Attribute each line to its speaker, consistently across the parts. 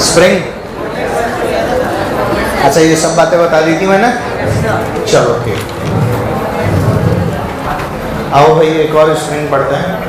Speaker 1: Spring. अच्छा ये सब बातें बता दी थी मैंने, चलो ठीक। आओ भाई एक और स्प्रिंग पढ़ते हैं।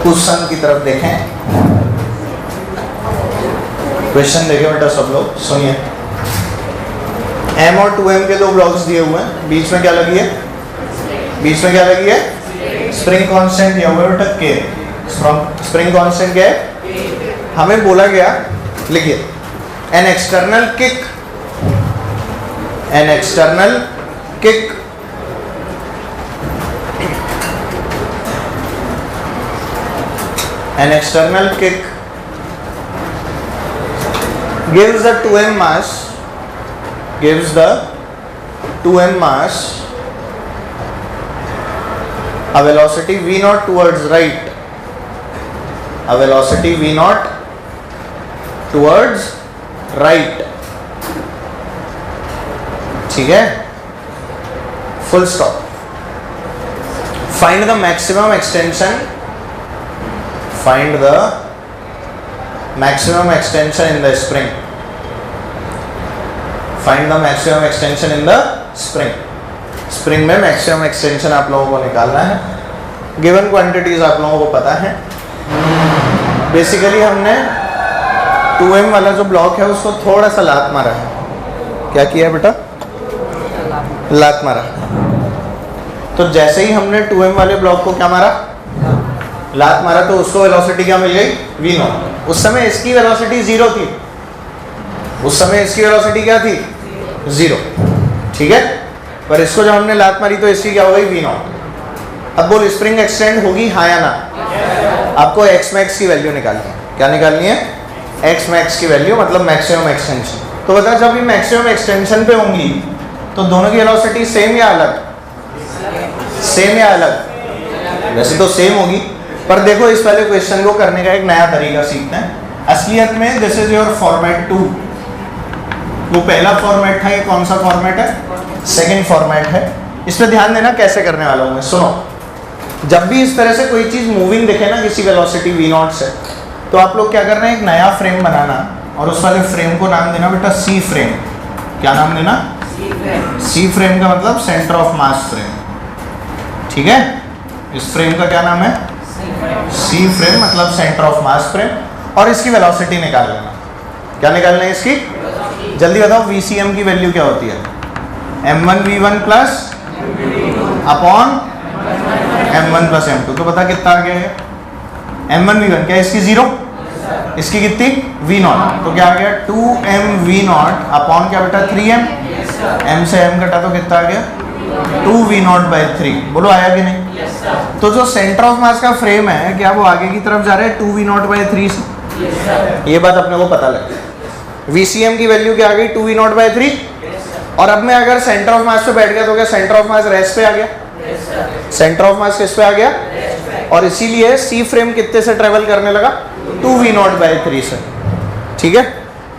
Speaker 1: क्वेश्चन की तरफ देखें, क्वेश्चन देखें बेटा सब लोग सुनिए। m और 2m के दो ब्लॉक्स दिए हुए हैं, बीच में क्या लगी है, बीच में क्या लगी है, स्प्रिंग कांस्टेंट दिया हुआ है बेटा k। स्प्रिंग कांस्टेंट क्या है, हमें बोला गया, लिखिए an external kick, an external kick an external kick gives the 2m mass, gives the 2m mass a velocity v naught towards right, a velocity v naught towards right, ठीक है, full stop। find the maximum extension, find the maximum extension in the spring, find the maximum extension in the spring। Spring में maximum extension आप लोगों को निकालना है। Given quantities आप लोगों को पता है। बेसिकली हमने 2m वाला जो ब्लॉक है उसको थोड़ा सा लात मारा है। क्या किया बेटा, लात मारा। तो जैसे ही हमने 2m वाले ब्लॉक को क्या मारा, लात मारा, तो उसको वेलोसिटी क्या मिल गई, v नॉट। उस समय इसकी वेलोसिटी 0 थी, उस समय इसकी वेलोसिटी क्या थी, 0, ठीक है। पर इसको जब हमने लात मारी तो इसकी क्या हो गई, v नॉट। अब बोल स्प्रिंग एक्सटेंड होगी हाँ या ना। आपको x मैक्स की वैल्यू निकालनी है। क्या निकालनी है, x मैक्स की वैल्यू, मतलब मैक्सिमम एक्सटेंशन। तो बता जब ये मैक्सिमम एक्सटेंशन पे होंगी तो दोनों की वेलोसिटी सेम या अलग, सेम या अलग, वैसे तो सेम होगी। पर देखो इस वाले क्वेश्चन को करने का एक नया तरीका सीखते हैं। असलियत में दिस इज योर फॉर्मेट 2। वो पहला फॉर्मेट था, ये कौन सा फॉर्मेट है, सेकंड फॉर्मेट है। इस पे ध्यान देना कैसे करने वाला हूँ मैं। सुनो, जब भी इस तरह से कोई चीज़ मूविंग दिखे ना किसी वेलोसिटी v नॉट से, तो आप लोग क्या करना है, एक नया फ्रेम बनाना और उस वाले फ्रेम को नाम देना बेटा c फ्रेम। क्या नाम देना, c फ्रेम का मतलब सेंटर ऑफ मास फ्रेम, ठीक है। इस फ्रेम का क्या नाम है, c फ्रेम, मतलब सेंटर ऑफ मास फ्रेम। और इसकी वेलोसिटी निकाल लेना। क्या निकालना है इसकी, जल्दी बताओ, VCM की वैल्यू क्या होती है, m1v1 plus upon m1 plus m2। तो बता कितना आ गया है, m1v1 क्या इसकी 0, इसकी कितनी v नॉट, तो क्या आ गया 2mv नॉट अपॉन क्या बेटा 3m, m से m कटा तो कितना आ गया 2v नॉट बाई 3। बोलो आया कि नहीं। तो जो सेंटर ऑफ मास का फ्रेम है क्या वो आगे की तरफ जा रहा है 2v नॉट बाई 3 से, ये बात अपने को पता लगे। VCM की वैल्यू क्या आ गई 2v नॉट बाई 3। और अब मैं अगर सेंटर ऑफ मास पे बैठ गया तो क्या सेंटर ऑफ मास रेस्ट पे आ गया, सेंटर ऑफ मास किस पे आ गया, और इसीलिए C फ्रेम कितने से ट्रेवल करने लगा 2v नॉट बाई 3 से, ठीक है।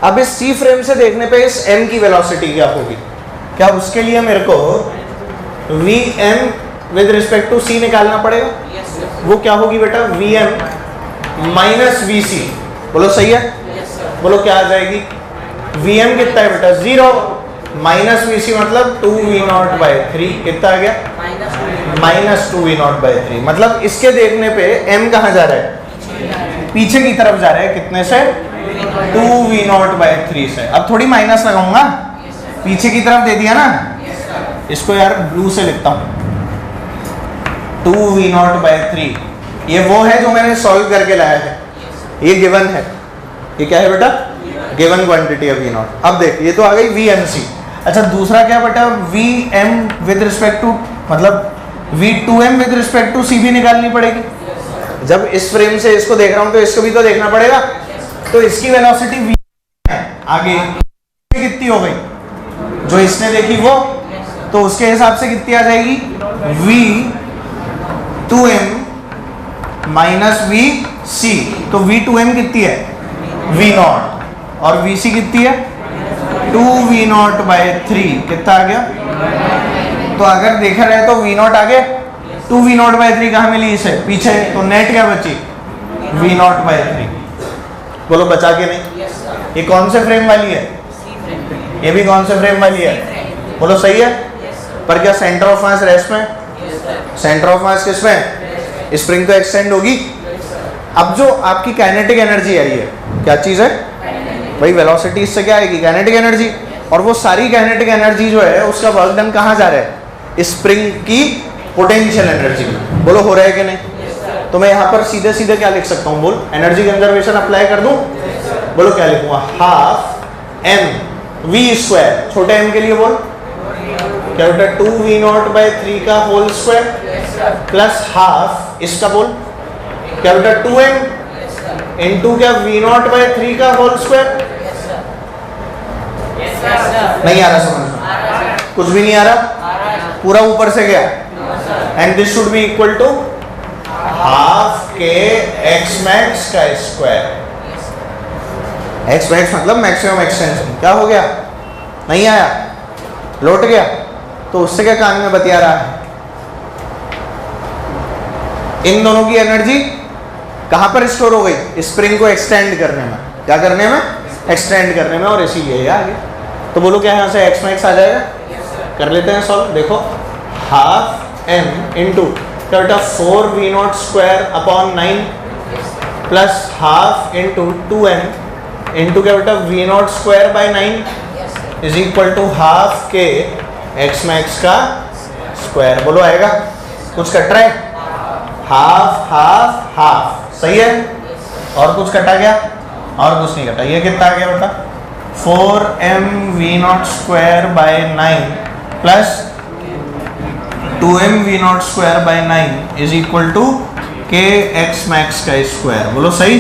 Speaker 1: अब इस C फ्रेम से देखने पे इस m की वेलोसिटी क्या होगी, क्या उसके लिए मेरे को Vm with respect to C निकालना पड़ेगा। वो क्या होगी बेटा Vm माइनस VC। बोलो सही है, बोलो क्या आ जाएगी, Vm कितना है बेटा 0 माइनस VC मतलब 2v नॉट बाई 3, कितना आ गया माइनस 2v नॉट बाई 3। मतलब इसके देखने पे m कहाँ जा रहा है, पीछे की तरफ जा रहा है, कितने से 2v नॉट बाई 3 से। अब थोड़ी माइनस लगाऊंगा, पीछे की तरफ दे दिया ना, इसको यार ब्लू से लिखता हूँ 2v नॉट बाई 3। ये वो है जो मैंने सॉल्व करके लाया है, ये गिवन है, ये क्या है बेटा गिवन क्वांटिटी है v नॉट। अब देख ये तो आ गई VMC। अच्छा दूसरा क्या बेटा Vm विद रिस्पेक्ट टू, मतलब V2m with respect to C भी निकालनी पड़ेगी। जब इस फ्रेम से इसको देख रहा हूँ तो इसको भी तो देखना पड़ेगा। तो इसकी वेलोसिटी v है, आगे कितनी हो गई जो इसने देखी वो, तो उसके हिसाब से कितनी आ जाएगी v2m माइनस vc। तो v2m कितनी है v0 और vc कितनी है 2v0 बाय 3, कितना आ गया। तो अगर देखा जाए तो v0 आ गया, 2v0 बाय 3 कहाँ मिली इसे पीछे, तो नेट क्या बची v0 बाय 3। बोलो बचा के नहीं। ये कौन से फ्रेम वाली है, ये भी कौन से फ्रेम वाली है, बोलो सही है। पर क्या सेंटर ऑफ मास रेस्ट में, सेंटर ऑफ मास किस में, स्प्रिंग तो एक्सटेंड होगी। अब जो आपकी काइनेटिक एनर्जी आई है, क्या चीज है भाई, वेलोसिटी इससे क्या आएगी काइनेटिक एनर्जी, और वो सारी काइनेटिक एनर्जी जो है उसका वर्क डन कहाँ जा रहा है, स्प्रिंग की पोटेंशियल एनर्जी। बोलो हो रहा है कि नहीं। तो मैं यहाँ पर सीधे सीधे क्या लिख सकता हूँ, बोल एनर्जी कंजर्वेशन अप्लाई कर दूं। बोलो क्या लिखूंगा, हाफ m v स्क्वायर, छोटे m के लिए बोल क्या बेटा 2v0 बाय 3 का होल स्क्वायर प्लस हाफ इसका बोल क्या बेटा 2m इंटू क्या v0 बाय 3 का होल स्क्वायर। नहीं आ रहा समझ, कुछ भी नहीं आ रहा, पूरा ऊपर से गया। And this should be equal to half के x मैक्स का स्क्वायर। x मैक्स मतलब मैक्सिमम एक्सटेंशन। क्या हो गया, नहीं आया, लौट गया। तो उससे क्या कान में बतिया रहा है, इन दोनों की एनर्जी कहां पर स्टोर हो गई, स्प्रिंग को एक्सटेंड करने में, क्या करने में, एक्सटेंड करने में, और इसीलिए ये आ गया। तो बोलो क्या यहाँ से x मैक्स आ जाएगा, कर लेते हैं सॉल्व। देखो हाफ m इंटू क्या बेटा 4v0 square upon 9 plus half into 2m into क्या बेटा v0 square by 9 is equal to half के x मैक्स का स्क्वायर। बोलो आएगा, कुछ कट रहा है, हाफ हाफ हाफ, सही है। और कुछ कटा गया, और कुछ नहीं कटा। ये कितना आ गया बेटा 4m v0 square by 9 plus 2m v0 square by 9 is equal to के x मैक्स का स्क्वायर। बोलो सही।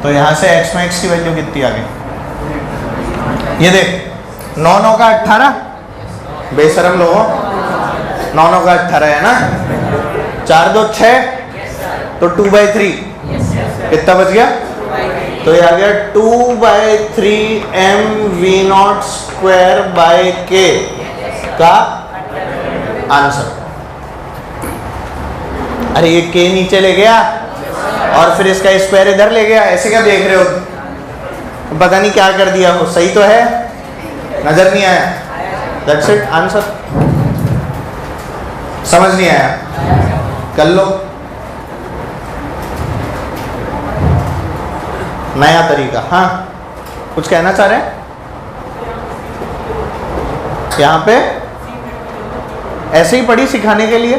Speaker 1: तो यहाँ से x मैक्स की वैल्यू कितनी आ गई, ये देख 9 9 का 18, बेशरम लोगों 9 9 का 18 है ना, 4 2 6, तो 2 बाई 3 कितना बच गया, तो ये आ गया 2 by 3 m v0 square bye k का आंसर। अरे ये k नीचे ले गया और फिर इसका स्क्वायर इधर ले गया, ऐसे क्या देख रहे हो, पता नहीं क्या कर दिया हो। सही तो है, नजर नहीं आया, दैट्स इट आंसर। समझ नहीं आया, कर लो नया तरीका। हाँ कुछ कहना चाह रहे हैं यहाँ पे, ऐसे ही पढ़ी सिखाने के लिए,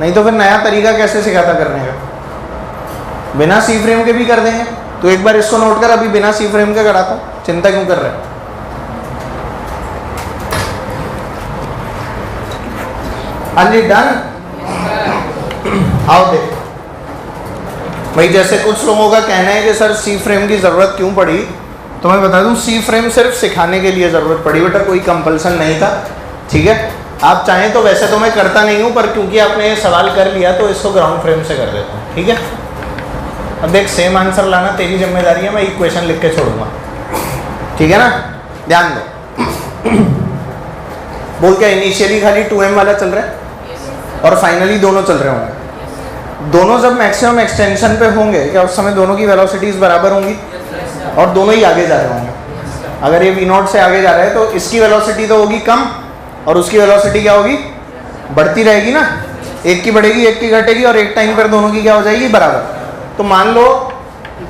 Speaker 1: नहीं तो फिर नया तरीका कैसे सिखाता करने का, बिना सी फ्रेम के भी कर देंगे। तो एक बार इसको नोट कर, अभी बिना सी फ्रेम के कराता हूँ, चिंता क्यों कर रहे हैं। अली डन, आओ देख भाई। जैसे कुछ लोगों का कहना है कि सर सी फ्रेम की ज़रूरत क्यों पड़ी, तो मैं बता दूं सी फ्रेम सिर्फ सिखाने के लिए ज़रूरत पड़ी बेटा, कोई कंपल्सन नहीं था। ठीक है, आप चाहें तो, वैसे तो मैं करता नहीं हूं, पर क्योंकि आपने ये सवाल कर लिया तो इसको ग्राउंड फ्रेम से कर देता हूँ। ठीक है, अब देख सेम आंसर लाना तेरी जिम्मेदारी है, मैं इक्वेशन लिख के छोड़ूंगा। ठीक है ना, ध्यान दो। बोल क्या इनिशियली खाली 2m वाला चल रहा है और फाइनली दोनों चल रहे होंगे। दोनों जब मैक्सिमम एक्सटेंशन पे होंगे, क्या उस समय दोनों की वेलोसिटीज बराबर होंगी और दोनों ही आगे जा रहे होंगे। अगर ये v0 से आगे जा रहा है तो इसकी वेलोसिटी तो होगी कम और उसकी वेलोसिटी क्या होगी, बढ़ती रहेगी ना, एक की बढ़ेगी एक की घटेगी, और एक टाइम पर दोनों की क्या हो जाएगी, बराबर। तो मान लो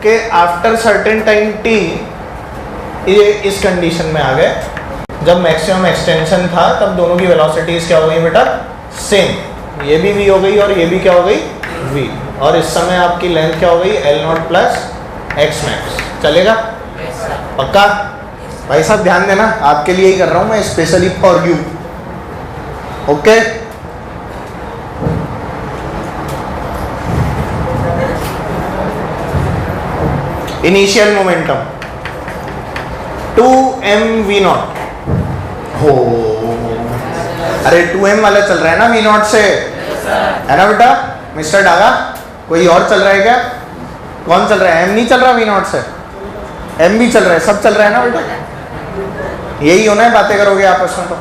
Speaker 1: कि आफ्टर सर्टेन टाइम t ये इस कंडीशन में आ गए, जब मैक्सिमम एक्सटेंशन था तब दोनों की वेलोसिटीज क्या हो गई बेटा, सेम। ये भी v हो गई और ये भी क्या हो गई, v। और इस समय आपकी लेंथ क्या हो गई, L0 प्लस x मैक्स। चलेगा पक्का भाई साहब, ध्यान देना, आपके लिए ही कर रहा हूं मैं, specially for you. Okay, initial momentum 2mv0 हो, अरे 2m वाला चल रहा है ना v0 से, है ना बेटा मिस्टर डागा? कोई और चल रहा है क्या? कौन चल रहा है? m नहीं चल रहा v0 से, m भी चल रहा है, सब चल रहा है ना बेटा? यही होना है, बातें करोगे आपस में तो,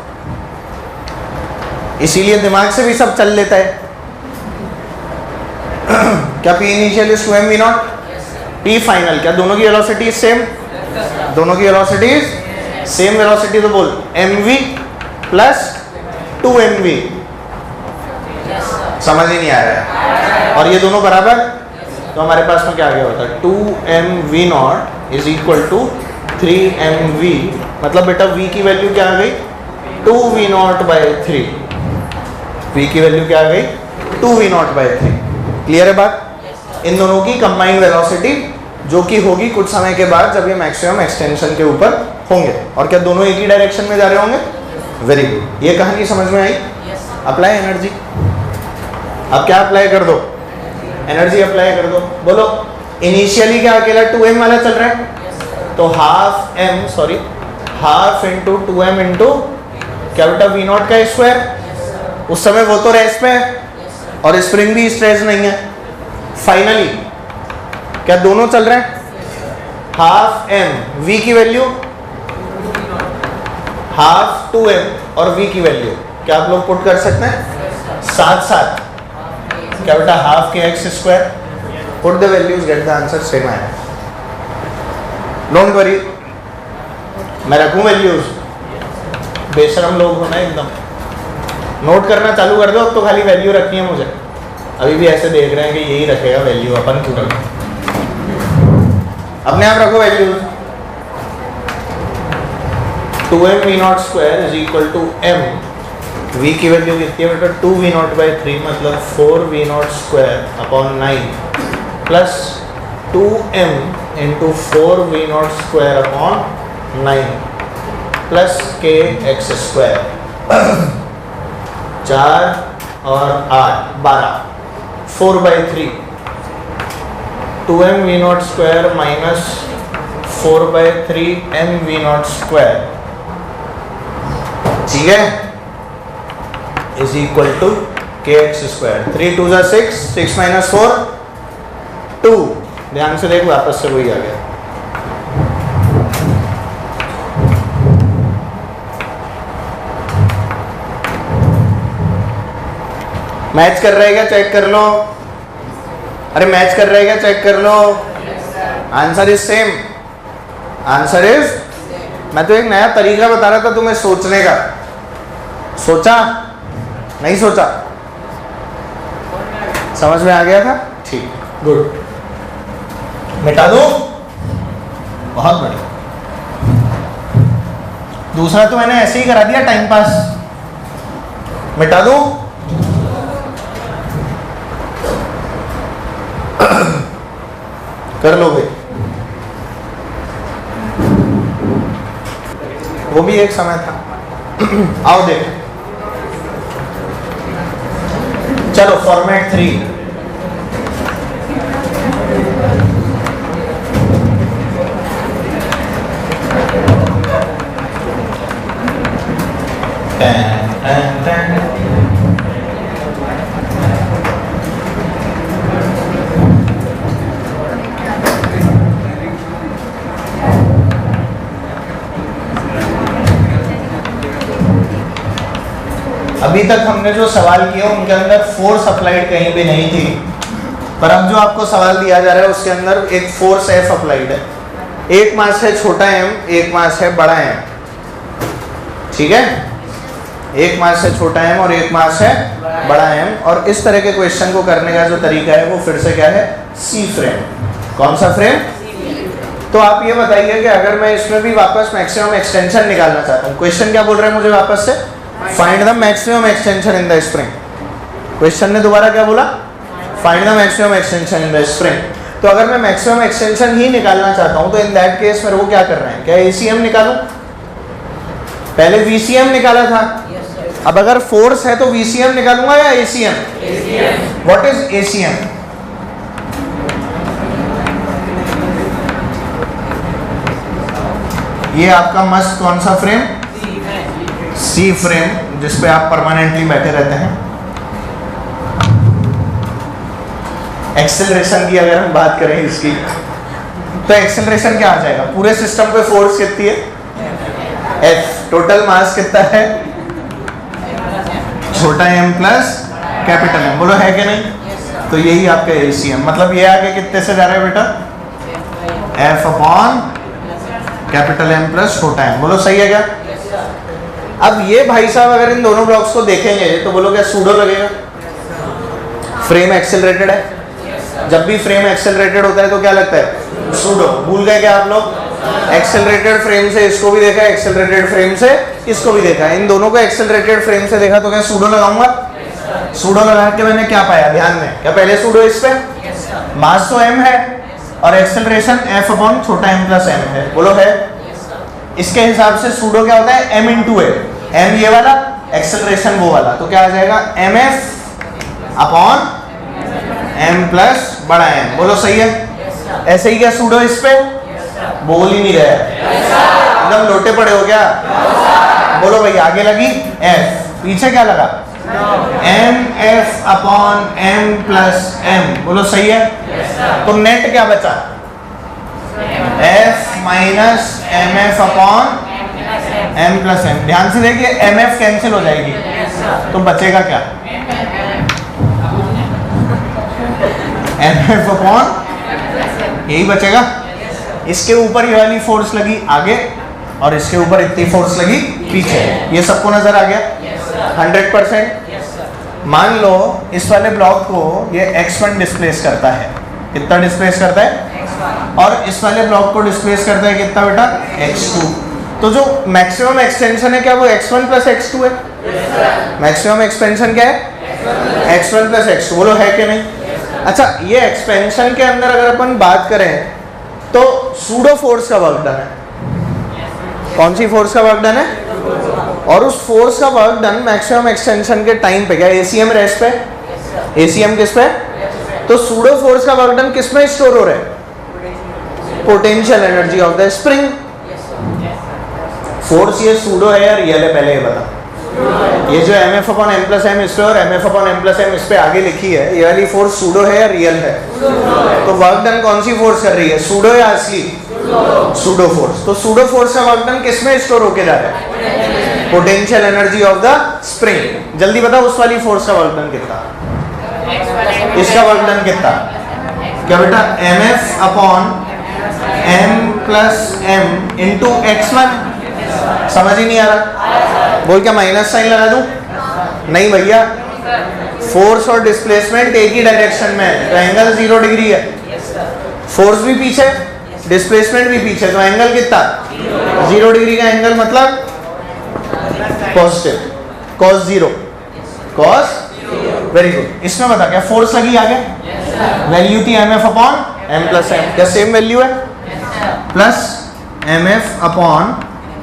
Speaker 1: इसीलिए दिमाग से भी सब चल लेता है। क्या P initial is 2m v0, P final, क्या दोनों की वेलोसिटी सेम? दोनों की वेलोसिटी सेम वेलोसिटी, तो बोल mv प्लस 2mv। समझ ही नहीं आ रहा है। और ये दोनों बराबर, तो हमारे पास में क्या आ गया होता है 2mv0 is equal to 3mv, मतलब बेटा v की वैल्यू क्या आ गई 2v0/3, v की वैल्यू क्या आ गई 2v0/3। क्लियर है बात? इन दोनों की कंबाइंड वेलोसिटी जो कि होगी कुछ समय के बाद जब ये मैक्सिमम एक्सटेंशन के ऊपर होंगे। और क्या दोनों एक ही डायरेक्शन में जा रहे होंगे? वेरी गुड, ये कहानी समझ में आई? अप्लाई एनर्जी, अब क्या अप्लाई कर दो? एनर्जी अप्लाई कर दो। बोलो इनिशियली क्या अकेला 2m वाला चल रहा है, तो हाफ इंटू 2m इंटू क्या बेटा v0 का स्क्वायर। उस समय वो तो रेस्ट पे है और स्प्रिंग भी स्ट्रेस नहीं है। फाइनली क्या दोनों चल रहे हैं? हाफ m, v की वैल्यू हाफ 2m और v की वैल्यू क्या आप लोग पुट कर सकते हैं साथ साथ? क्या बेटा हाफ के x square, put the values, get the answer same आया। डोंट वरी, मैं रखूं वैल्यूज, बेशरम लोग होना एकदम। नोट करना चालू कर दो, अब तो खाली वैल्यू रखनी है मुझे। अभी भी ऐसे देख रहे हैं कि यही रखेगा वैल्यू, अपन क्यों रखें? अपने आप रखो values. 2m v0 square is equal to m, v की वैल्यू कितनी है बेटा 2v0/3, मतलब 4v0 square upon 9 plus 2m into 4v0 square upon 9 plus k x square. 4 और 8 12, 4/3, 2m v0 square minus 4/3 m v0 square, ठीक है, is equal to के x square. 3 2 6, 6 minus 4 2। ध्यान से देख, वापस से वही आ गया। मैच कर रहा है क्या? चेक कर लो। अरे मैच कर रहा है क्या? चेक कर लो। Answer is same, answer is, मैं तो एक नया तरीका बता रहा था तुम्हें सोचने का। सोचा नहीं सोचा? समझ में आ गया था? ठीक, गुड। मिटा दो, बहुत बढ़िया। दूसरा तो मैंने ऐसे ही करा दिया टाइम पास। मिटा दो, कर लो भाई, वो भी एक समय था। आओ देख, चलो फॉर्मेट 3। अभी तक हमने जो सवाल किया उनके अंदर फोर्स अप्लाइड कहीं भी नहीं थी, पर अब जो आपको सवाल दिया जा रहा है उसके अंदर एक फोर्स F अप्लाइड है। एक मास है छोटा m, एक मास है बड़ा m, ठीक है, एक मास है छोटा m और एक मास है बड़ा m। और इस तरह के क्वेश्चन को करने का जो तरीका है वो फिर से क्या है, सी फ्रेम। कौन सा फ्रेम? तो आप ये बताइए कि अगर मैं इसमें भी वापस मैक्सिमम एक्सटेंशन निकालना चाहता हूँ, क्वेश्चन क्या बोल रहा है मुझे वापस से, find the maximum extension in the spring. Question ने दोबारा क्या बोला, find the maximum extension in the spring. तो अगर मैं मैक्सिमम एक्सटेंशन ही निकालना चाहता हूं तो इन दैट केस मेरे को क्या करना है, क्या एसीएम निकालूं? पहले वीसीएम निकाला था, अब अगर फोर्स है तो वीसीएम निकालूंगा या एसीएम? What is ACM? ये आपका मस्त कौन सा फ्रेम? सी फ्रेम, जिस पे आप परमानेंटली बैठे रहते हैं। एक्सेलरेशन की अगर हम बात करें इसकी, तो एक्सेलरेशन क्या आ जाएगा? पूरे सिस्टम पे फोर्स कितनी है? F। टोटल मास कितना है? छोटा m प्लस कैपिटल M। बोलो है कि नहीं? तो यही आपका एसीएम, मतलब ये आगे कितने से जा रहा है बेटा? F upon capital M plus छोटा m। बोलो सही है क्या? अब ये भाई साहब अगर इन दोनों ब्लॉक्स को देखेंगे तो बोलो क्या सूडो लगेगा? फ्रेम एक्सेलरेटेड है, जब भी फ्रेम एक्सेलरेटेड होता है तो क्या लगता है? सूडो। भूल गए क्या आप लोग? एक्सेलरेटेड फ्रेम से इसको भी देखा, एक्सेलरेटेड फ्रेम से इसको भी देखा, इन दोनों को एक्सेलरेटेड फ्रेम से देखा तो क्या सूडो लगाऊंगा? सूडो लगा के मैंने क्या पाया? ध्यान में, क्या पहले सूडो इस पे? मास तो m है और एक्सेलरेशन F अपॉन छोटा m प्लस m है। बोलो है? इसके हिसाब से सूडो क्या होता है? m इंटू a, m ये वाला, एक्सेलरेशन वो वाला, तो क्या आ जाएगा? mf अपॉन m प्लस बड़ा m। बोलो सही है? ऐसे ही क्या सूडो इस पे? बोल ही नहीं रहे, एकदम लोटे पड़े हो क्या? बोलो भाई, आगे लगी f, पीछे क्या लगा? mf upon m plus m। बोलो सही है? तो नेट क्या बचा? f minus mf upon m plus m। ध्यान से देखिए, mf कैंसिल हो जाएगी तो बचेगा क्या? mf अपॉन, यही बचेगा। इसके ऊपर ये वाली फोर्स लगी आगे और इसके ऊपर इतनी फोर्स लगी पीछे, ये सबको नजर आ गया 100%। मान लो इस वाले ब्लॉक को ये x1 डिस्प्लेस करता है, कितना डिस्प्लेस करता है? और इस वाले ब्लॉक को डिस्प्लेस करता है कितना बेटा? x2। तो जो मैक्सिमम एक्सटेंशन है क्या वो x1 प्लस x2 है? मैक्सिमम एक्सपेंशन क्या है? x1 plus x2। बोलो है कि नहीं? अच्छा, ये एक्सपेंशन के अंदर अगर अपन बात करें तो सूडो फोर्स का वर्क डन है। कौन सी फोर्स का वर्क डन है? और उस फोर्स का वर्क डन मैक्सिमम एक्सटेंशन के टाइम पे क्या? एसीएम रेस्ट पे। एसीएम किस पे? तो सूडो फोर्स का वर्क डन किस में स्टोर हो रहा है? Potential energy of the spring. Force ये सूडो है या रियल है? पहले ये बता। ये जो mf upon m plus m इस पे और mf upon m plus m इस पे आगे लिखी है, ये वाली फोर्स सूडो है या रियल है? तो वर्क डन कौन सी फोर्स कर रही है? सूडो या असली? Pseudo force. तो सूडो फोर्स का वर्क डन किस में स्टोर होके जा रहा है? Potential energy of the spring. जल्दी बताओ उस वाली फोर्स का वर्क डन कितना? इसका वर्क डन कितना? क्या बेटा? mf upon m plus m into x1। समझ ही नहीं आ रहा? बोल क्या माइनस साइन लगा दूं? नहीं भैया, फोर्स और डिस्प्लेसमेंट एक ही डायरेक्शन में है तो एंगल 0 डिग्री है। फोर्स भी पीछे, डिस्प्लेसमेंट भी पीछे, तो एंगल कितना? 0 डिग्री का एंगल मतलब positive, cos 0, cos। Very good. इसमें बता क्या फोर्स लगी आगे? वैल्यू थी mf upon m plus m। क्या सेम वैल्यू है? Plus mf upon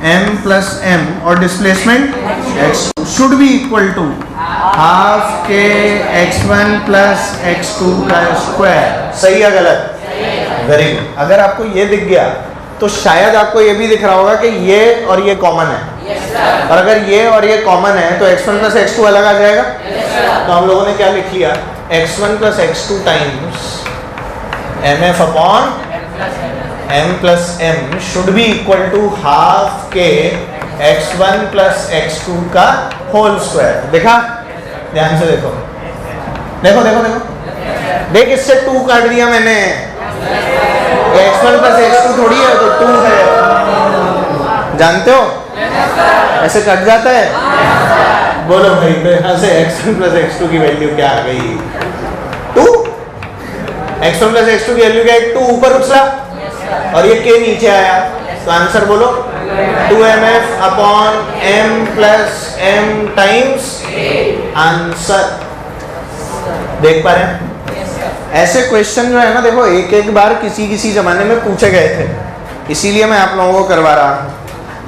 Speaker 1: m plus m और displacement x2 should be equal to half k x1 plus x2 का स्क्वायर। सही है गलत? Very good. अगर आपको ये दिख गया तो शायद आपको ये भी दिख रहा होगा कि ये और ये कॉमन है, और अगर ये और ये कॉमन है तो x1 प्लस x2 अलग आ जाएगा। तो हम लोगों ने क्या लिख लिया? x1 plus x2 times mf upon m plus m should be equal to half k x1 plus x2 का होल स्क्वायर। देखा? ध्यान से देखो, देखो देखो देखो, देख इससे 2 काट दिया मैंने। x1 प्लस x2 थोड़ी है, तो 2 है, जानते हो? ऐसे कट जाता है। बोलो भाई, तो यहाँ से x1 प्लस x2 की वैल्यू क्या आ गई? 2। x1 प्लस x2 की वैल्यू क्या है? 2 ऊपर उछला और ये k नीचे आया, तो आंसर बोलो 2mf upon m plus m times answer. देख पा रहे हैं? ऐसे क्वेश्चन जो है ना, देखो एक एक बार किसी जमाने में पूछे गए थे, इसीलिए मैं आप लोगों को करवा रहा हूँ।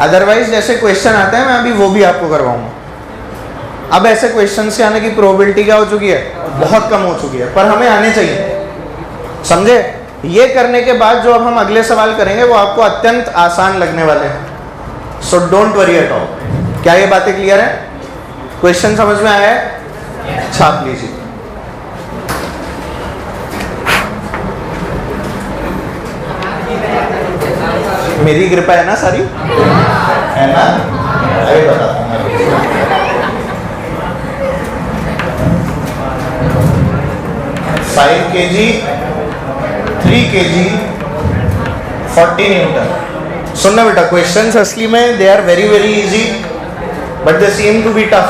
Speaker 1: अदरवाइज जैसे क्वेश्चन आते हैं मैं अभी वो भी आपको करवाऊंगा। अब ऐसे क्वेश्चन से आने की प्रोबेबिलिटी क्या हो चुकी है? बहुत कम हो चुकी है, पर हमें आने चाहिए, समझे? ये करने के बाद जो अब हम अगले सवाल करेंगे वो आपको अत्यंत आसान लगने वाले हैं। So don't worry at all. क्या ये बातें क्लियर है? क्वेश्चन समझ में आया है? छाप लीजिए। मेरी कृपा है ना सारी, है ना? अरे बताता हूँ। 5 kg, 3 kg, 40 न्यूटन। सुनना बेटा, क्वेश्चंस असली में they are very very easy but they seem to be tough.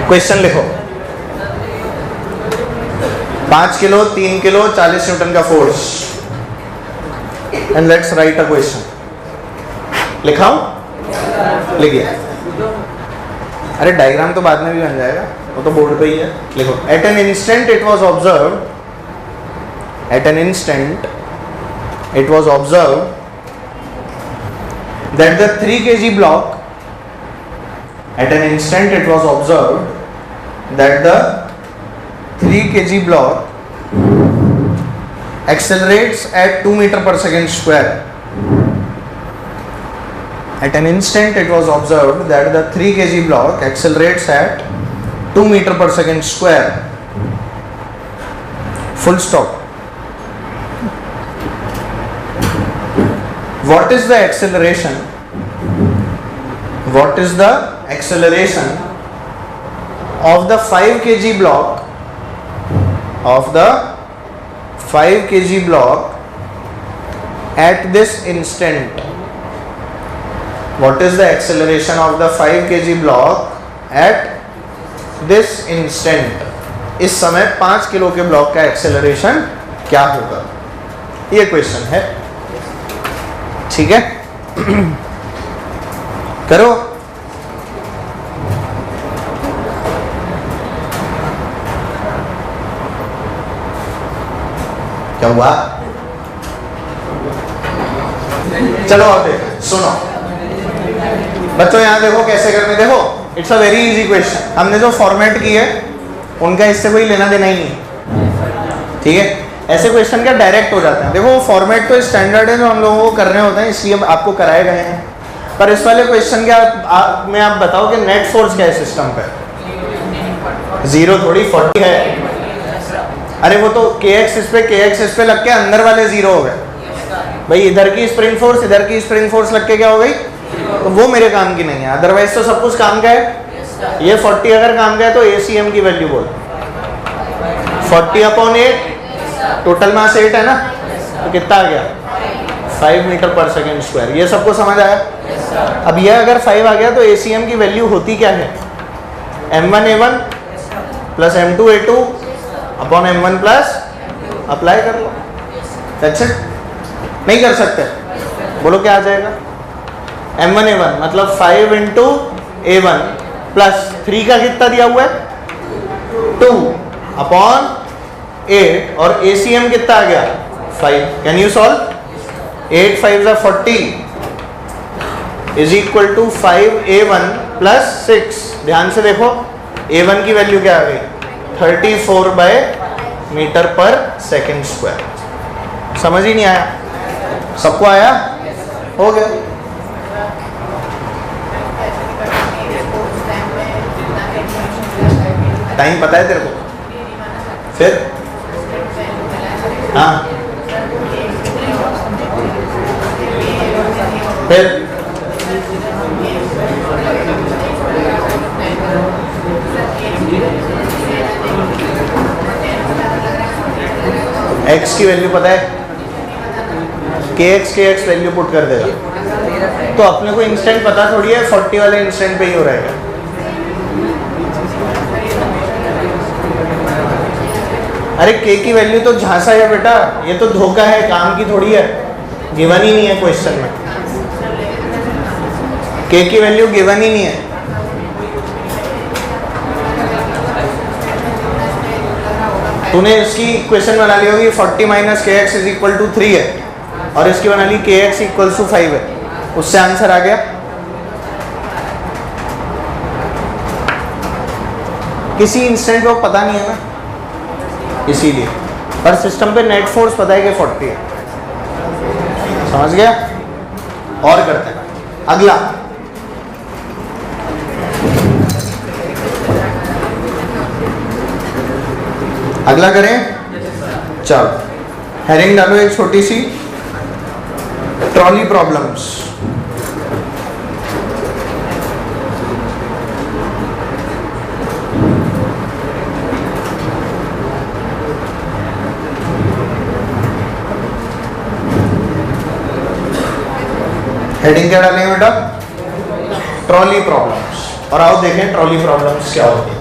Speaker 1: Question लिखो। 5 किलो, 3 किलो, 40 न्यूटन का force, and let's write a question. लिखाऊं? लिखिए। अरे डायग्राम तो बाद में भी बन जाएगा, वो तो बोर्ड पे ही है। लिखो। At an instant it was observe, at an instant it was observed that the 3 kg block, at an instant it was observed that the 3 kg block accelerates at 2 meter per second square. At an instant it was observed that the 3 kg block accelerates at 2 meter per second square. Full stop. What is the acceleration? What is the acceleration of the 5 kg block, of the 5 kg block at this instant? What is the acceleration of the 5 kg block at this instant? इस समय 5 kilo के block का acceleration क्या होगा? ये question है, ठीक है? करो। क्या हुआ? चलो अब देखो, सुनो बच्चों, यहां देखो कैसे करने। देखो, it's a very easy question. हमने जो फॉर्मेट की है उनका इससे कोई लेना देना ही नहीं, ठीक है? ऐसे क्वेश्चन क्या डायरेक्ट हो जाते हैं। देखो, वो फॉर्मेट तो स्टैंडर्ड है जो हम लोगों को करने होते हैं, इसलिए आपको कराए गए हैं। पर इस वाले क्वेश्चन क्या में आप बताओ कि नेट फोर्स क्या है सिस्टम पे? 0 थोड़ी 40 है। अरे वो तो kx इस पे लग के अंदर वाले 0 हो गए भाई। इधर की स्प्रिंग फोर्स, इधर की स्प्रिंग फोर्स लग के क्या हो गई? तो वो मेरे काम की नहीं है। अदरवाइज तो सब कुछ काम का है। ये 40 अगर काम का है तो ACM की वैल्यू बोल। 40/8, टोटल मास 8 है ना, तो कितना आ गया? 5 मीटर पर सेकेंड स्क्वायर। ये सबको समझ आया? अब ये अगर 5 आ गया तो ACM की वैल्यू होती क्या है? M1A1 plus M2A2 upon M1 plus, apply कर लो। That's it. नहीं कर सकते? बोलो क्या आ जाएगा? M1A1 मतलब 5 इंटू A1 प्लस 3 का कितना दिया हुआ है? 2 अपॉन 8, और ACM कितना आ गया? 5। Can you solve? 8 5 40 is equal to 5A1 plus 6। ध्यान से देखो, A1 की वैल्यू क्या आ गई? 34/मीटर पर सेकेंड स्क्वायर। समझ ही नहीं आया? सबको आया? हो गया। टाइम पता है तेरे को? फिर हाँ, फिर x की वैल्यू पता है? kx वैल्यू पुट कर देगा तो अपने को इंस्टेंट पता थोड़ी है, 40 वाले इंस्टेंट पे ही हो रहेगा। अरे k की वैल्यू तो झांसा है बेटा, ये तो धोखा है, काम की थोड़ी है, गिवन ही नहीं है क्वेश्चन में। k की वैल्यू गिवन ही नहीं है। तूने इसकी इक्वेशन बना ली होगी, 40 minus kx is equal to 3 है, और इसकी बना ली kx इक्वल टू 5 है। उससे आंसर आ गया। किसी इंस्टेंट को पता नहीं है ना, इसीलिए। पर सिस्टम पे नेट फोर्स पता है कि 40 है। समझ गया? और करते हैं। अगला अगला करें, चलो हेडिंग डालो एक छोटी सी, ट्रॉली प्रॉब्लम्स। हेडिंग क्या डालेंगे बेटा? Trolley problems. और आओ देखें ट्रॉली प्रॉब्लम्स क्या होती है।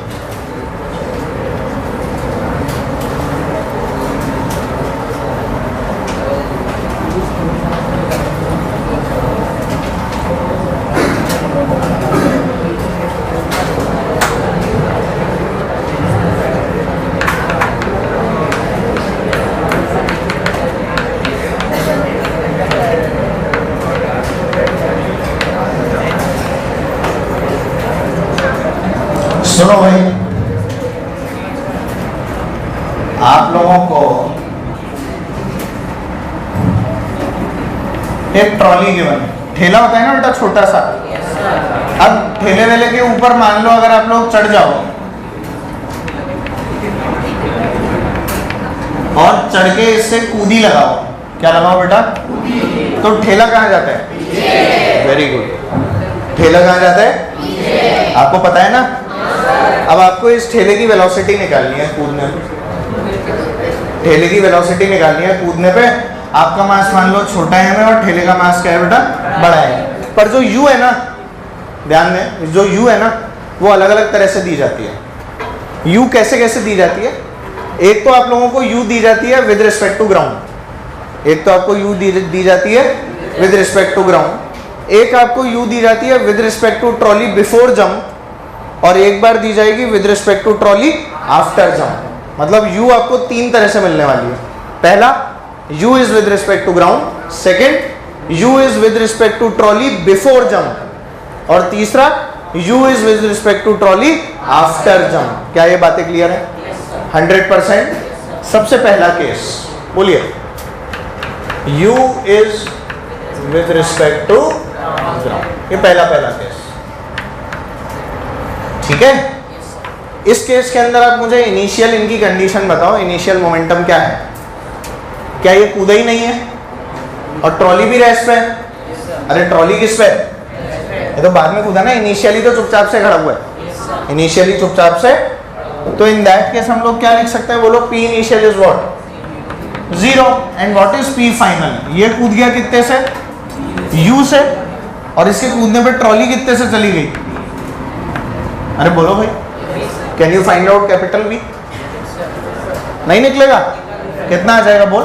Speaker 1: सुनो भाई, आप लोगों को एक ट्रॉली गिवन है, ठेला होता है ना बेटा छोटा सा। अब ठेले वेले के ऊपर मान लो अगर आप लोग चढ़ जाओ और चढ़ के इससे कूदी लगाओ, क्या लगाओ बेटा? तो ठेला कहाँ जाता है? वेरी गुड, ठेला कहाँ जाता है? आपको पता है ना। अब आपको इस ठेले की वेलोसिटी निकालनी है कूदने पे। ठेले की वेलोसिटी निकालनी है कूदने पे। आपका मास मान लो छोटा है और ठेले का मास क्या है बेटा? बड़ा है। पर जो u है ना, ध्यान दें, जो u है ना वो अलग अलग तरह से दी जाती है। u कैसे कैसे दी जाती है? एक तो आप लोगों को u दी जाती है विद रिस्पेक्ट टू ग्राउंड, एक तो आपको u दी जाती है विद रिस्पेक्ट टू ग्राउंड, एक आपको u दी जाती है with respect to trolley before jump, और एक बार दी जाएगी with respect to trolley after jump. मतलब u आपको तीन तरह से मिलने वाली है। पहला, u is with respect to ground. Second, u is with respect to trolley before jump. और तीसरा, u is with respect to trolley after jump. क्या ये बातें क्लियर है? 100%। सबसे पहला केस बोलिए, u is with respect to ground. ये पहला केस, ठीक है। इस केस के अंदर आप मुझे इनिशियल इनकी कंडीशन बताओ। इनिशियल मोमेंटम क्या है? क्या ये कूदा ही नहीं है? और ट्रॉली भी रेस्ट पे है। अरे ट्रॉली किस पे? ये तो बाद में कूदा ना, इनिशियली तो चुपचाप से खड़ा हुआ है, इनिशियली चुपचाप से। तो इन दैट केस हम लोग क्या लिख सकते हैं? बोलो, P initial is what? 0 and what is P final? ये कूद गया कितने से? u से, और इसके कूदने पे ट्रॉली कितने से चली गई? अरे बोलो भाई, can you find out capital V? नहीं निकलेगा। कितना आ जाएगा बोल?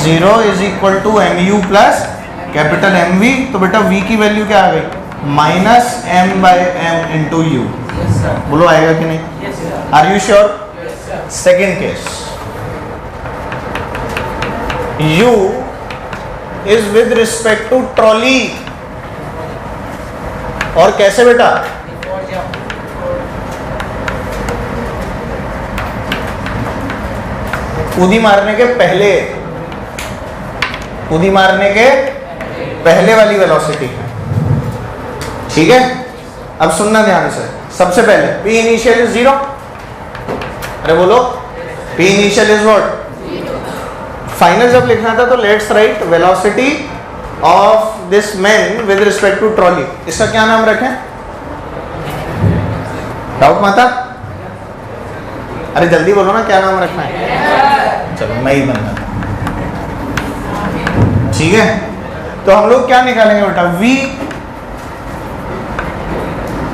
Speaker 1: 0 is equal to mu plus capital MV। तो बेटा V की वैल्यू क्या आ गई? माइनस m/m इंटू यू। बोलो आएगा कि नहीं? Are you sure? Second case, u is with respect to trolley. और कैसे बेटा? कूदी मारने के पहले, कूदी मारने के पहले वाली वेलोसिटी, ठीक है। अब सुनना ध्यान से। सबसे पहले P इनिशियल इज 0। अरे बोलो, P initial is what? Final जब लिखना था तो let's write velocity of this man with respect to trolley. इसका क्या नाम रखें? डाउट माता? अरे जल्दी बोलो ना, क्या नाम रखना है? चलो मैं ही बनना, ठीक है। तो हम लोग क्या निकालेंगे बेटा? V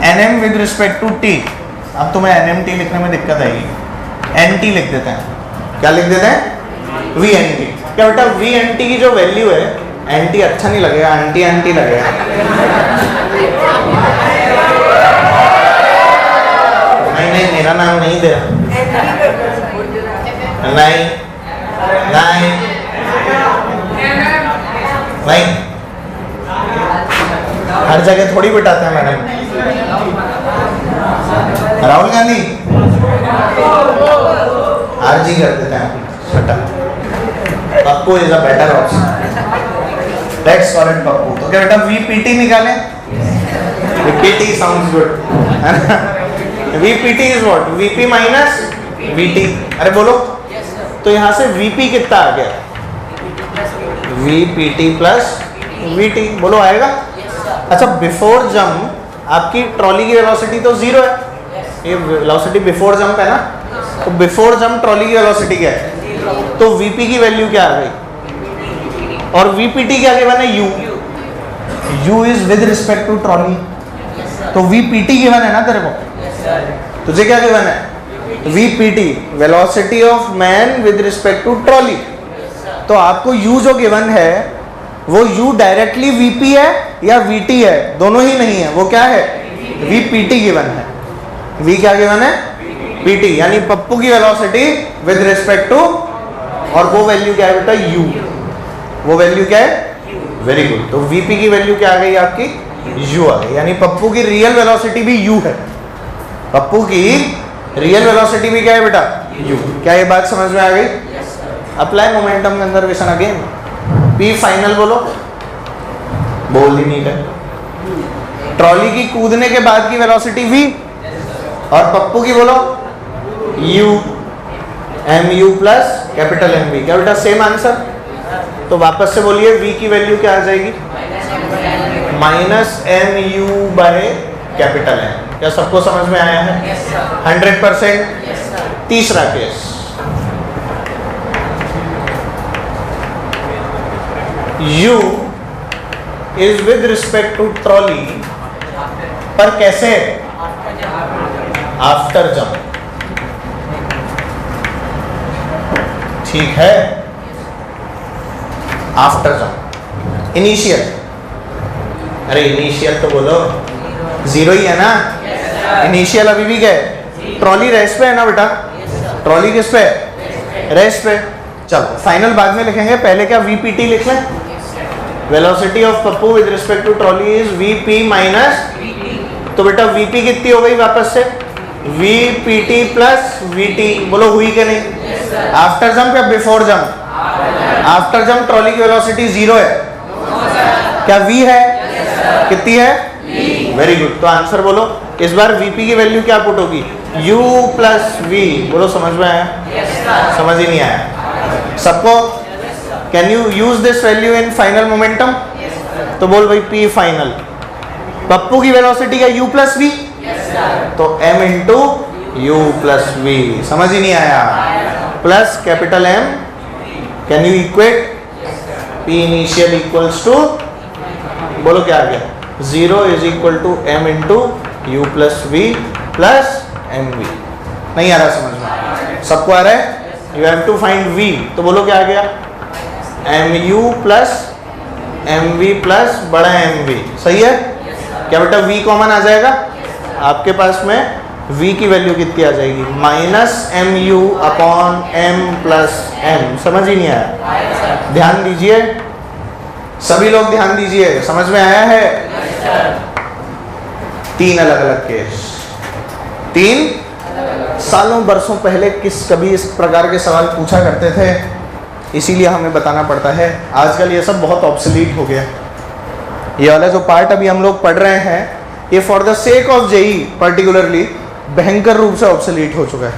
Speaker 1: nm with respect to t। अब तुम्हें nmt लिखने में दिक्कत आएगी, nt लिख देते हैं। क्या लिख देते हैं? V nt। क्या बेटा V nt की जो वैल्यू है, nt अच्छा नहीं लगेगा, anti लगेगा। नहीं, मेरा नाम नहीं दे रहा। नहीं, हर जगह थोड़ी बिठाते हैं मैडम। राहुल गांधी RG कर देते हैं। आपको is a better option. Let's call it Pappu. तो क्या बेटा VPT निकालें? VPT साउंड्स गुड, है ना? VPT is what? VP minus VT। अरे बोलो। तो यहाँ से VP कितना आ गया? VPT plus VT। बोलो आएगा? अच्छा, बिफोर जंप आपकी ट्रॉली की वेलोसिटी तो 0 है, ये वेलोसिटी बिफोर जंप है ना, तो बिफोर जंप ट्रॉली की वेलोसिटी क्या है? तो VP की वैल्यू क्या आ गई? और VPT क्या गिवन है? U is with respect to trolley, तो VPT गिवन है ना तेरे को? तुझे क्या गिवन है? VPT, velocity of man with respect to trolley. तो आपको U जो गिवन है वो U डायरेक्टली VP है या VT है? दोनों ही नहीं है, वो क्या है? VPT गिवन है। V क्या गिवन है? PT, यानी पप्पू की वेलोसिटी विद रिस्पेक्ट टू, और वो वैल्यू क्या है बेटा? U। वो वैल्यू क्या है? Very good. तो VP की वैल्यू क्या आ गई आपकी? U आ गई, यानी पप्पू की रियल वेलोसिटी भी U है। पप्पू की रियल वेलोसिटी भी क्या है बेटा? U। क्या ये बात समझ में आ गई? Apply momentum conservation again. P final बोलो। बोल ही नहीं कर। ट्रॉली की कूदने के बाद की वेलोसिटी V, और पप्पू की बोलो U, MU plus capital MV। क्या बेटा सेम आंसर? तो वापस से बोलिए V की वैल्यू क्या आ जाएगी? Minus MU by capital M। क्या सबको समझ में आया है? 100%। तीसरा case, U is with respect to trolley, पर कैसे? After jump. ठीक है, आफ्टर जंप। इनिशियल, अरे इनिशियल तो बोलो, 0 ही है ना? इनिशियल अभी भी क्या है? ट्रॉली रेस्ट पे है ना बेटा? ट्रॉली किस पे? रेस्ट पे। चलो फाइनल बाद में लिखेंगे, पहले क्या VPT लिख लें? Velocity of Pappu with respect to trolley is VP minus, तो बेटा VP कितनी हो गई वापस से? VPT plus VT। बोलो हुई कि नहीं? आफ्टर जंप या before jump? After jump trolley की वेलोसिटी 0 है, क्या V है? कितनी है? Very good. तो आंसर बोलो, इस बार VP की वैल्यू क्या पुट होगी? U plus V। बोलो समझ में आया? समझ ही नहीं आया सबको? Can you use this value in final momentum? तो बोल भाई P फाइनल। पप्पू की वेलोसिटी क्या? U प्लस V, तो M into U plus V। समझ ही नहीं आया? Plus capital M, can you equate? P initial equals to, बोलो क्या आ गया? 0 is equal to M into U plus V plus MV। नहीं आ रहा समझ में? सबको आ रहा है? You have to find V, तो बोलो क्या आ गया? MU प्लस MV प्लस बड़ा MV। सही है? क्या बेटा V कॉमन आ जाएगा? आपके पास में V की वैल्यू कितनी आ जाएगी? Minus MU upon M plus M। समझ ही नहीं आया? ध्यान दीजिए, सभी लोग ध्यान दीजिए, समझ में आया है? 3 अलग अलग केस, 3 सालों बरसों पहले कभी इस प्रकार के सवाल पूछा करते थे, इसीलिए हमें बताना पड़ता है। आजकल ये सब बहुत ऑब्सोलीट हो गया। ये वाला जो पार्ट अभी हम लोग पढ़ रहे हैं, ये for the sake of JEE particularly भयंकर रूप से ऑब्सोलीट हो चुका है।